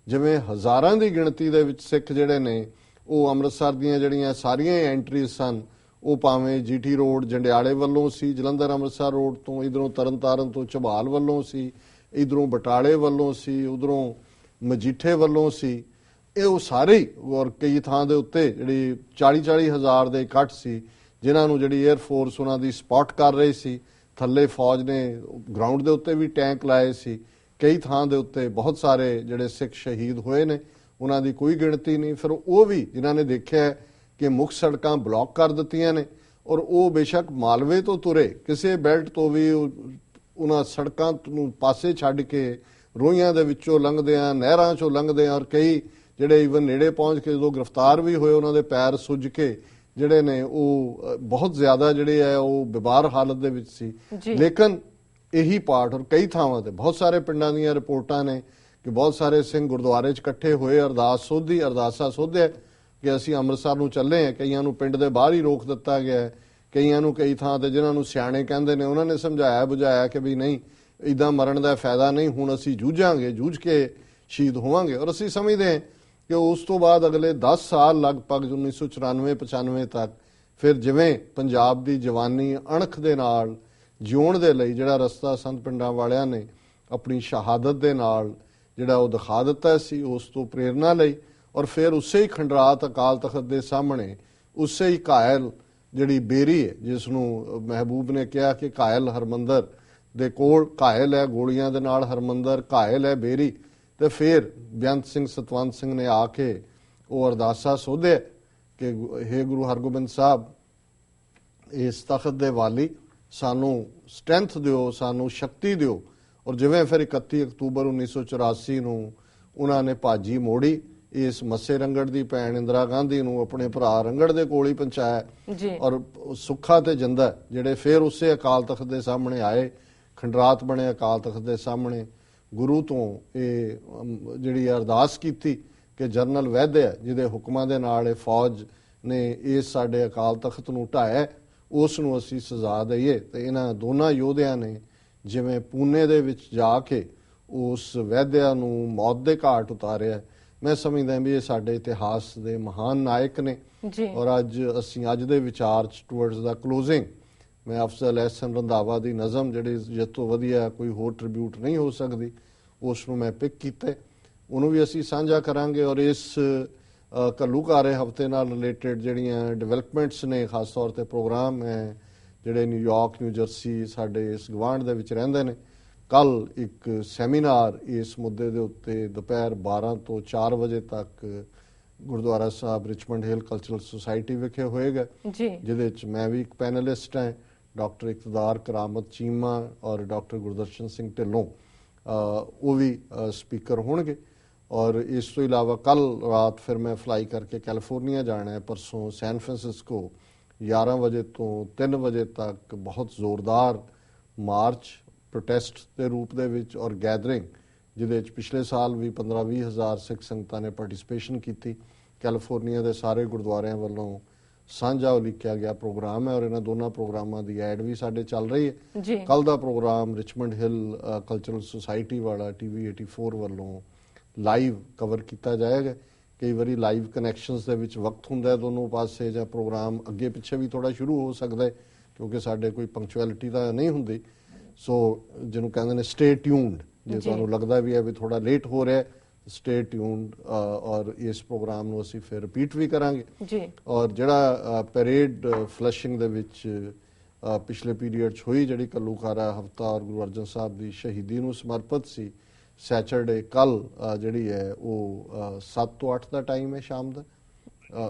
ਜਿਵੇਂ ਹਜ਼ਾਰਾਂ ਦੀ ਗਿਣਤੀ ਦੇ ਵਿੱਚ ਸਿੱਖ ਜਿਹੜੇ ਨੇ ਉਹ ਅੰਮ੍ਰਿਤਸਰ ਦੀਆਂ ਜਿਹੜੀਆਂ ਸਾਰੀਆਂ ਐਂਟਰੀਜ਼ ਸਨ, ਉਹ ਭਾਵੇਂ GT ਰੋਡ ਜੰਡਿਆਲੇ ਵੱਲੋਂ ਸੀ, ਜਲੰਧਰ ਅੰਮ੍ਰਿਤਸਰ ਰੋਡ ਤੋਂ, ਇਧਰੋਂ ਤਰਨਤਾਰਨ ਤੋਂ ਝਬਾਲ ਵੱਲੋਂ ਸੀ, ਇਧਰੋਂ ਬਟਾਲੇ ਵੱਲੋਂ ਸੀ, ਉਧਰੋਂ ਮਜੀਠੇ ਵੱਲੋਂ ਸੀ, ਇਹ ਉਹ ਸਾਰੇ, ਔਰ ਕਈ ਥਾਂ ਦੇ ਉੱਤੇ ਜਿਹੜੀ 40-40 ਹਜ਼ਾਰ ਦੇ ਇਕੱਠ ਸੀ, ਜਿਨ੍ਹਾਂ ਨੂੰ ਜਿਹੜੀ 에ਅਰ ਫੋਰਸ ਉਹਨਾਂ ਦੀ ਸਪੌਟ ਕਰ ਰਹੀ ਸੀ, ਥੱਲੇ ਫੌਜ ਨੇ ਗਰਾਊਂਡ ਦੇ ਉੱਤੇ ਵੀ ਟੈਂਕ ਲਾਏ ਸੀ, ਕਈ ਥਾਂ ਦੇ ਉੱਤੇ ਬਹੁਤ ਸਾਰੇ ਜਿਹੜੇ ਸਿੱਖ ਸ਼ਹੀਦ ਹੋਏ ਨੇ, ਉਹਨਾਂ ਦੀ ਕੋਈ ਗਿਣਤੀ ਨਹੀਂ। ਫਿਰ ਉਹ ਵੀ ਜਿਨ੍ਹਾਂ ਨੇ ਦੇਖਿਆ ਕਿ ਮੁੱਖ ਸੜਕਾਂ ਬਲੌਕ ਕਰ ਦਿੱਤੀਆਂ ਨੇ, ਔਰ ਉਹ ਬੇਸ਼ੱਕ ਮਾਲਵੇ ਤੋਂ ਤੁਰੇ, ਕਿਸੇ ਬੈਲਟ ਤੋਂ ਵੀ ਉਹਨਾਂ ਸੜਕਾਂ ਨੂੰ ਪਾਸੇ ਛੱਡ ਕੇ ਰੋਹੀਆਂ ਦੇ ਵਿੱਚੋਂ ਲੰਘਦਿਆਂ, ਨਹਿਰਾਂ 'ਚੋਂ ਲੰਘਦਿਆਂ, ਔਰ ਕਈ ਜਿਹੜੇ ਈਵਨ ਨੇੜੇ ਪਹੁੰਚ ਕੇ ਜਦੋਂ ਗ੍ਰਿਫਤਾਰ ਵੀ ਹੋਏ, ਉਹਨਾਂ ਦੇ ਪੈਰ ਸੁੱਜ ਕੇ ਜਿਹੜੇ ਨੇ ਉਹ ਬਹੁਤ ਜ਼ਿਆਦਾ ਜਿਹੜੇ ਹੈ ਉਹ ਬਿਮਾਰ ਹਾਲਤ ਦੇ ਵਿੱਚ ਸੀ। ਲੇਕਿਨ ਇਹੀ ਪਾਠ, ਔਰ ਕਈ ਥਾਵਾਂ ਤੇ ਬਹੁਤ ਸਾਰੇ ਪਿੰਡਾਂ ਦੀਆਂ ਰਿਪੋਰਟਾਂ ਨੇ ਕਿ ਬਹੁਤ ਸਾਰੇ ਸਿੰਘ ਗੁਰਦੁਆਰੇ 'ਚ ਇਕੱਠੇ ਹੋਏ, ਅਰਦਾਸਾਂ ਸੋਧਿਆ ਕਿ ਅਸੀਂ ਅੰਮ੍ਰਿਤਸਰ ਨੂੰ ਚੱਲੇ ਹਾਂ। ਕਈਆਂ ਨੂੰ ਪਿੰਡ ਦੇ ਬਾਹਰ ਹੀ ਰੋਕ ਦਿੱਤਾ ਗਿਆ, ਕਈਆਂ ਨੂੰ ਕਈ ਥਾਂ ਤੇ ਜਿਨ੍ਹਾਂ ਨੂੰ ਸਿਆਣੇ ਕਹਿੰਦੇ ਨੇ ਉਹਨਾਂ ਨੇ ਸਮਝਾਇਆ ਬੁਝਾਇਆ ਕਿ ਵੀ ਨਹੀਂ, ਇਦਾਂ ਮਰਨ ਦਾ ਫਾਇਦਾ ਨਹੀਂ, ਹੁਣ ਅਸੀਂ ਜੂਝਾਂਗੇ, ਜੂਝ ਕੇ ਸ਼ਹੀਦ ਹੋਵਾਂਗੇ। ਔਰ ਅਸੀਂ ਸਮਝਦੇ ਹਾਂ ਕਿ ਉਸ ਤੋਂ ਬਾਅਦ ਅਗਲੇ 10 ਸਾਲ ਲਗਭਗ 1994-95 ਤੱਕ ਫਿਰ ਜਿਵੇਂ ਪੰਜਾਬ ਦੀ ਜਵਾਨੀ ਅਣਖ ਦੇ ਨਾਲ ਜਿਉਣ ਦੇ ਲਈ ਜਿਹੜਾ ਰਸਤਾ ਸੰਤ ਪਿੰਡਾਂ ਵਾਲਿਆਂ ਨੇ ਆਪਣੀ ਸ਼ਹਾਦਤ ਦੇ ਨਾਲ ਜਿਹੜਾ ਉਹ ਦਿਖਾ ਦਿੱਤਾ ਸੀ, ਉਸ ਤੋਂ ਪ੍ਰੇਰਨਾ ਲਈ, ਔਰ ਫਿਰ ਉਸੇ ਹੀ ਖੰਡਰਾਤ ਅਕਾਲ ਤਖਤ ਦੇ ਸਾਹਮਣੇ ਉਸੇ ਹੀ ਕਾਇਲ ਜਿਹੜੀ ਬੇਰੀ ਹੈ, ਜਿਸ ਨੂੰ ਮਹਿਬੂਬ ਨੇ ਕਿਹਾ ਕਿ ਕਾਇਲ ਹਰਮੰਦਰ ਦੇ ਕੋਲ, ਕਾਇਲ ਹੈ ਗੋਲੀਆਂ ਦੇ ਨਾਲ ਹਰਮੰਦਰ, ਕਾਇਲ ਹੈ ਬੇਰੀ, ਤੇ ਫਿਰ ਬੇਅੰਤ ਸਿੰਘ ਸਤਵੰਤ ਸਿੰਘ ਨੇ ਆ ਕੇ ਉਹ ਅਰਦਾਸਾ ਸੋਧਿਆ ਕਿ ਹੇ ਗੁਰੂ ਹਰਗੋਬਿੰਦ ਸਾਹਿਬ, ਇਸ ਤਖਤ ਦੇ ਵਾਲੀ, ਸਾਨੂੰ ਸਟਰੈਂਥ ਦਿਓ, ਸਾਨੂੰ ਸ਼ਕਤੀ ਦਿਓ। ਔਰ ਜਿਵੇਂ ਫਿਰ 31 ਅਕਤੂਬਰ 1984 ਨੂੰ ਉਹਨਾਂ ਨੇ ਭਾਜੀ ਮੋੜੀ, ਇਸ ਮੱਸੇ ਰੰਗੜ ਦੀ ਭੈਣ ਇੰਦਰਾ ਗਾਂਧੀ ਨੂੰ ਆਪਣੇ ਭਰਾ ਰੰਗੜ ਦੇ ਕੋਲ ਹੀ ਪਹੁੰਚਾਇਆ, ਔਰ ਸੁੱਖਾ ਤੇ ਜਿੰਦਾ ਜਿਹੜੇ ਫਿਰ ਉਸੇ ਅਕਾਲ ਤਖਤ ਦੇ ਸਾਹਮਣੇ ਆਏ, ਖੰਡਰਾਤ ਬਣੇ ਅਕਾਲ ਤਖਤ ਦੇ ਸਾਹਮਣੇ, ਗੁਰੂ ਤੋਂ ਇਹ ਜਿਹੜੀ ਅਰਦਾਸ ਕੀਤੀ ਕਿ ਜਨਰਲ ਵੈਦਿਆ ਜਿਹਦੇ ਹੁਕਮਾਂ ਦੇ ਨਾਲ ਇਹ ਫੌਜ ਨੇ ਇਸ ਸਾਡੇ ਅਕਾਲ ਤਖਤ ਨੂੰ ਢਾਇਆ, ਉਸ ਨੂੰ ਅਸੀਂ ਸਜ਼ਾ ਦਈਏ। ਤੇ ਇਹਨਾਂ ਦੋਨਾਂ ਯੋਧਿਆਂ ਨੇ ਜਿਵੇਂ ਪੂਨੇ ਦੇ ਵਿੱਚ ਜਾ ਕੇ ਉਸ ਵੈਦਿਆ ਨੂੰ ਮੌਤ ਦੇ ਘਾਟ ਉਤਾਰਿਆ, ਮੈਂ ਸਮਝਦਾ ਵੀ ਇਹ ਸਾਡੇ ਇਤਿਹਾਸ ਦੇ ਮਹਾਨ ਨਾਇਕ ਨੇ। ਔਰ ਅੱਜ ਅਸੀਂ ਅੱਜ ਦੇ ਵਿਚਾਰ ਟੁਵਰਡਸ ਦਾ ਕਲੋਜ਼ਿੰਗ, ਮੈਂ ਅਫਜ਼ਲ ਅਹਿਸਨ ਰੰਧਾਵਾ ਦੀ ਨਜ਼ਮ ਜਿਹੜੀ ਜਿਸ ਤੋਂ ਵਧੀਆ ਕੋਈ ਹੋਰ ਟ੍ਰਿਬਿਊਟ ਨਹੀਂ ਹੋ ਸਕਦੀ, ਉਸ ਨੂੰ ਮੈਂ ਪਿਕ ਕੀਤਾ, ਉਹਨੂੰ ਵੀ ਅਸੀਂ ਸਾਂਝਾ ਕਰਾਂਗੇ। ਔਰ ਇਸ ਘੱਲੂਘਾਰੇ ਹਫ਼ਤੇ ਨਾਲ ਰਿਲੇਟਡ ਜਿਹੜੀਆਂ ਡਿਵੈਲਪਮੈਂਟਸ ਨੇ, ਖਾਸ ਤੌਰ ਤੇ ਪ੍ਰੋਗਰਾਮ ਹੈ ਜਿਹੜੇ ਨਿਊਯਾਰਕ, ਨਿਊ ਜਰਸੀ ਸਾਡੇ ਇਸ ਗਵਾਂਢ ਦੇ ਵਿੱਚ ਰਹਿੰਦੇ ਨੇ, ਕੱਲ ਇੱਕ ਸੈਮੀਨਾਰ ਇਸ ਮੁੱਦੇ ਦੇ ਉੱਤੇ ਦੁਪਹਿਰ 12 ਤੋਂ 4 ਵਜੇ ਤੱਕ ਗੁਰਦੁਆਰਾ ਸਾਹਿਬ ਰਿਚਮੰਡ ਹਿੱਲ ਕਲਚਰਲ ਸੁਸਾਇਟੀ ਵਿਖੇ ਹੋਏਗਾ, ਜਿਹਦੇ ਵਿੱਚ ਮੈਂ ਵੀ ਇੱਕ ਪੈਨਲਿਸਟ ਹਾਂ, ਡਾਕਟਰ ਇਕਤਦਾਰ ਕਰਾਮਤ ਚੀਮਾ ਔਰ ਡਾਕਟਰ ਗੁਰਦਰਸ਼ਨ ਸਿੰਘ ਢਿੱਲੋਂ ਉਹ ਵੀ ਸਪੀਕਰ ਹੋਣਗੇ। ਔਰ ਇਸ ਤੋਂ ਇਲਾਵਾ ਕੱਲ ਰਾਤ ਫਿਰ ਮੈਂ ਫਲਾਈ ਕਰਕੇ ਕੈਲੀਫੋਰਨੀਆ ਜਾਣਾ ਹੈ, ਪਰਸੋਂ ਸੈਨ ਫਰਾਂਸਿਸਕੋ 11 ਵਜੇ ਤੋਂ 3 ਵਜੇ ਤੱਕ ਬਹੁਤ ਜ਼ੋਰਦਾਰ ਮਾਰਚ ਪ੍ਰੋਟੈਸਟ ਦੇ ਰੂਪ ਦੇ ਵਿੱਚ ਔਰ ਗੈਦਰਿੰਗ ਜਿਹਦੇ ਵਿੱਚ ਪਿਛਲੇ ਸਾਲ ਵੀ 15-20 ਹਜ਼ਾਰ ਸਿੱਖ ਸੰਗਤਾਂ ਨੇ ਪਾਰਟਿਸਿਪੇਸ਼ਨ ਕੀਤੀ। ਕੈਲੀਫੋਰਨੀਆ ਦੇ ਸਾਰੇ ਗੁਰਦੁਆਰਿਆਂ ਵੱਲੋਂ ਸਾਂਝਾ ਉਲੀਕਿਆ ਗਿਆ ਪ੍ਰੋਗਰਾਮ ਹੈ ਔਰ ਇਹਨਾਂ ਦੋਨਾਂ ਪ੍ਰੋਗਰਾਮਾਂ ਦੀ ਐਡ ਵੀ ਸਾਡੇ ਚੱਲ ਰਹੀ ਹੈ ਜੀ। ਕੱਲ ਦਾ programme Richmond Hill cultural society ਵਾਲਾ TV 84 ਵੱਲੋਂ ਲਾਈਵ ਕਵਰ ਕੀਤਾ ਜਾਏਗਾ। ਕਈ ਵਾਰੀ ਲਾਈਵ ਕਨੈਕਸ਼ਨਸ ਦੇ ਵਿੱਚ ਵਕਤ ਹੁੰਦਾ ਹੈ ਦੋਨੋਂ ਪਾਸੇ, ਜਾਂ ਪ੍ਰੋਗਰਾਮ ਅੱਗੇ ਪਿੱਛੇ ਵੀ ਥੋੜਾ ਸ਼ੁਰੂ ਹੋ ਸਕਦਾ ਹੈ ਕਿਉਂਕਿ ਸਾਡੇ ਕੋਈ ਪੰਕਚੁਅਲਿਟੀ ਤਾਂ ਨਹੀਂ ਹੁੰਦੀ। ਸੋ ਜਿਹਨੂੰ ਕਹਿੰਦੇ ਨੇ ਸਟੇ ਟਿਊਨਡ, ਜੇ ਤੁਹਾਨੂੰ ਲੱਗਦਾ ਵੀ ਹੈ ਵੀ ਥੋੜਾ ਲੇਟ ਹੋ ਰਿਹਾ, ਸਟੇ ਟਿਊਨਡ। ਔਰ ਇਸ ਪ੍ਰੋਗਰਾਮ ਨੂੰ ਅਸੀਂ ਫਿਰ ਰਿਪੀਟ ਵੀ ਕਰਾਂਗੇ ਜੀ। ਔਰ ਜਿਹੜਾ ਪੈਰੇਡ ਫਲਸ਼ਿੰਗ ਦੇ ਵਿੱਚ ਪਿਛਲੇ ਪੀਰੀਅਡ 'ਚ ਹੋਈ, ਜਿਹੜੀ ਘੱਲੂਘਾਰਾ ਹਫਤਾ ਔਰ ਗੁਰੂ ਅਰਜਨ ਸਾਹਿਬ ਦੀ ਸ਼ਹੀਦੀ ਨੂੰ ਸਮਰਪਿਤ ਸੀ, ਸੈਚਰਡੇ ਕੱਲ ਜਿਹੜੀ ਹੈ ਉਹ 7 ਤੋਂ 8 ਦਾ ਟਾਈਮ ਹੈ ਸ਼ਾਮ ਦਾ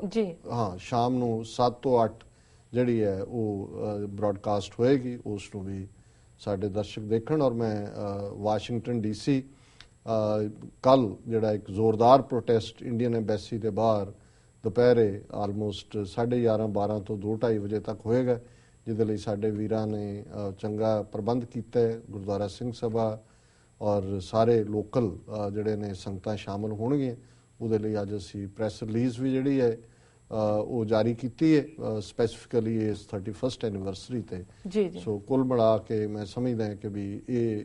ਜੀ। ਹਾਂ, ਸ਼ਾਮ ਨੂੰ 7 ਤੋਂ 8 ਜਿਹੜੀ ਹੈ ਉਹ ਬ੍ਰੌਡਕਾਸਟ ਹੋਏਗੀ, ਉਸ ਨੂੰ ਵੀ ਸਾਡੇ ਦਰਸ਼ਕ ਦੇਖਣ। ਔਰ ਮੈਂ ਵਾਸ਼ਿੰਗਟਨ DC ਕੱਲ ਜਿਹੜਾ ਇੱਕ ਜ਼ੋਰਦਾਰ ਪ੍ਰੋਟੈਸਟ ਇੰਡੀਅਨ ਐਮਬੈਸੀ ਦੇ ਬਾਹਰ ਦੁਪਹਿਰੇ ਆਲਮੋਸਟ 11:30 ਤੋਂ 2:30 ਵਜੇ ਤੱਕ ਹੋਏਗਾ, ਜਿਹਦੇ ਲਈ ਸਾਡੇ ਵੀਰਾਂ ਨੇ ਚੰਗਾ ਪ੍ਰਬੰਧ ਕੀਤਾ ਹੈ। ਗੁਰਦੁਆਰਾ ਸਿੰਘ ਸਭਾ ਔਰ ਸਾਰੇ ਲੋਕਲ ਜਿਹੜੇ ਨੇ ਸੰਗਤਾਂ ਸ਼ਾਮਲ ਹੋਣਗੀਆਂ, ਉਹਦੇ ਲਈ ਅੱਜ ਅਸੀਂ ਪ੍ਰੈਸ ਰਿਲੀਜ਼ ਵੀ ਜਿਹੜੀ ਹੈ ਉਹ ਜਾਰੀ ਕੀਤੀ ਹੈ ਸਪੈਸੀਫਿਕਲੀ ਇਸ 31st ਐਨੀਵਰਸਰੀ ਤੇ ਜੀ। ਸੋ ਕੁੱਲ ਮਿਲਾ ਕੇ ਮੈਂ ਸਮਝਦਾ ਕਿ ਵੀ ਇਹ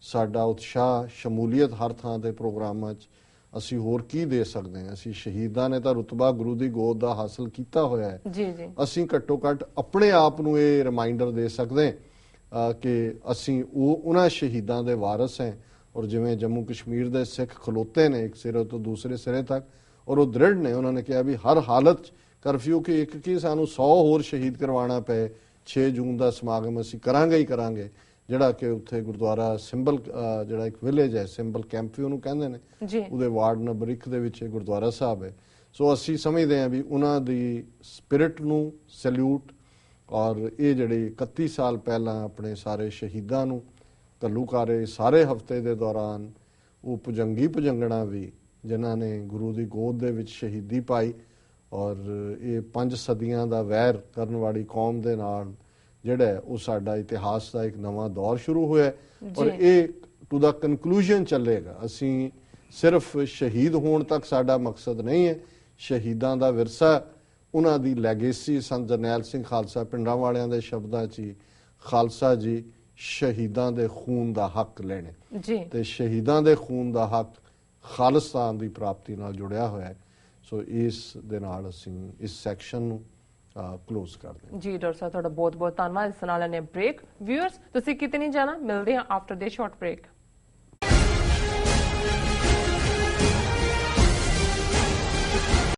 ਸਾਡਾ ਉਤਸ਼ਾਹ, ਸ਼ਮੂਲੀਅਤ ਹਰ ਥਾਂ ਦੇ ਪ੍ਰੋਗਰਾਮਾਂ 'ਚ ਅਸੀਂ ਹੋਰ ਕੀ ਦੇ ਸਕਦੇ ਹਾਂ। ਅਸੀਂ ਸ਼ਹੀਦਾਂ ਨੇ ਤਾਂ ਰੁਤਬਾ ਗੁਰੂ ਦੀ ਗੋਦ ਦਾ ਹਾਸਲ ਕੀਤਾ ਹੋਇਆ ਹੈ ਜੀ ਜੀ। ਅਸੀਂ ਘੱਟੋ ਘੱਟ ਆਪਣੇ ਆਪ ਨੂੰ ਇਹ ਰਿਮਾਈਂਡਰ ਦੇ ਸਕਦੇ ਕਿ ਅਸੀਂ ਉਹਨਾਂ ਸ਼ਹੀਦਾਂ ਦੇ ਵਾਰਿਸ ਹਾਂ। ਔਰ ਜਿਵੇਂ ਜੰਮੂ ਕਸ਼ਮੀਰ ਦੇ ਸਿੱਖ ਖਲੋਤੇ ਨੇ ਇੱਕ ਸਿਰੇ ਤੋਂ ਦੂਸਰੇ ਸਿਰੇ ਤੱਕ, ਔਰ ਉਹ ਦ੍ਰਿੜ ਨੇ, ਉਹਨਾਂ ਨੇ ਕਿਹਾ ਵੀ ਹਰ ਹਾਲਤ 'ਚ ਕਰਫਿਊ ਕਿ ਇੱਕ ਕੀ ਸਾਨੂੰ 100 ਹੋਰ ਸ਼ਹੀਦ ਕਰਵਾਉਣਾ ਪਏ, 6 ਜੂਨ ਦਾ ਸਮਾਗਮ ਅਸੀਂ ਕਰਾਂਗੇ ਹੀ ਕਰਾਂਗੇ। ਜਿਹੜਾ ਕਿ ਉੱਥੇ ਗੁਰਦੁਆਰਾ ਸਿੰਬਲ, ਜਿਹੜਾ ਇੱਕ ਵਿਲੇਜ ਹੈ ਸਿੰਬਲ ਕੈਂਪੀ ਉਹਨੂੰ ਕਹਿੰਦੇ ਨੇ, ਉਹਦੇ ਵਾਰਡ ਨੰਬਰ 1 ਦੇ ਵਿੱਚ ਗੁਰਦੁਆਰਾ ਸਾਹਿਬ ਹੈ। ਸੋ ਅਸੀਂ ਸਮਝਦੇ ਹਾਂ ਵੀ ਉਹਨਾਂ ਦੀ ਸਪਿਰਿਟ ਨੂੰ ਸੈਲਿਊਟ, ਔਰ ਇਹ ਜਿਹੜੇ 31 ਸਾਲ ਪਹਿਲਾਂ ਆਪਣੇ ਸਾਰੇ ਸ਼ਹੀਦਾਂ ਨੂੰ ਘੱਲੂਘਾਰੇ ਸਾਰੇ ਹਫਤੇ ਦੇ ਦੌਰਾਨ ਉਹ ਭੁਜੰਗੀ ਭੁਜੰਗਣਾ ਵੀ ਜਿਨ੍ਹਾਂ ਨੇ ਗੁਰੂ ਦੀ ਗੋਦ ਦੇ ਵਿੱਚ ਸ਼ਹੀਦੀ ਪਾਈ, ਔਰ ਇਹ 5 ਸਦੀਆਂ ਦਾ ਵੈਰ ਕਰਨ ਵਾਲੀ ਕੌਮ ਦੇ ਨਾਲ ਜਿਹੜਾ ਉਹ ਸਾਡਾ ਇਤਿਹਾਸ ਦਾ ਇੱਕ ਨਵਾਂ ਦੌਰ ਸ਼ੁਰੂ ਹੋਇਆ ਔਰ ਇਹ ਟੂ ਦਾ ਕਨਕਲੂਜਨ ਚੱਲੇਗਾ। ਅਸੀਂ ਸਿਰਫ ਸ਼ਹੀਦ ਹੋਣ ਤੱਕ ਸਾਡਾ ਮਕਸਦ ਨਹੀਂ ਹੈ, ਸ਼ਹੀਦਾਂ ਦਾ ਵਿਰਸਾ, ਉਹਨਾਂ ਦੀ ਲੈਗੇਸੀ। ਸੰਤ ਜਰਨੈਲ ਸਿੰਘ ਖਾਲਸਾ ਪਿੰਡਾਂ ਵਾਲਿਆਂ ਦੇ ਸ਼ਬਦਾਂ 'ਚ ਹੀ ਖਾਲਸਾ ਜੀ ਸ਼ਹੀਦਾਂ ਦੇ ਖੂਨ ਦਾ ਹੱਕ ਲੈਣੇ ਜੀ, ਤੇ ਸ਼ਹੀਦਾਂ ਦੇ ਖੂਨ ਦਾ ਹੱਕ ਖਾਲਿਸਤਾਨ ਦੀ ਪ੍ਰਾਪਤੀ ਨਾਲ ਜੁੜਿਆ ਹੋਇਆ ਹੈ। ਸੋ ਇਸ ਦੇ ਨਾਲ ਅਸੀਂ ਇਸ ਸੈਕਸ਼ਨ ਨੂੰ ਕਲੋਜ਼ ਕਰਦੇ ਹਾਂ ਜੀ। ਡਾਕਟਰ ਸਾਹਿਬ ਤੁਹਾਡਾ ਬਹੁਤ ਬਹੁਤ ਧੰਨਵਾਦ। ਇਸ ਨਾਲ ਨੇ ਬ੍ਰੇਕ। ਵਿਊਅਰਸ ਤੁਸੀਂ ਕਿਤੇ ਨਹੀਂ ਜਾਣਾ, ਮਿਲਦੇ ਹਾਂ ਆਫਟਰ ਦੇ ਸ਼ਾਰਟ ਬ੍ਰੇਕ।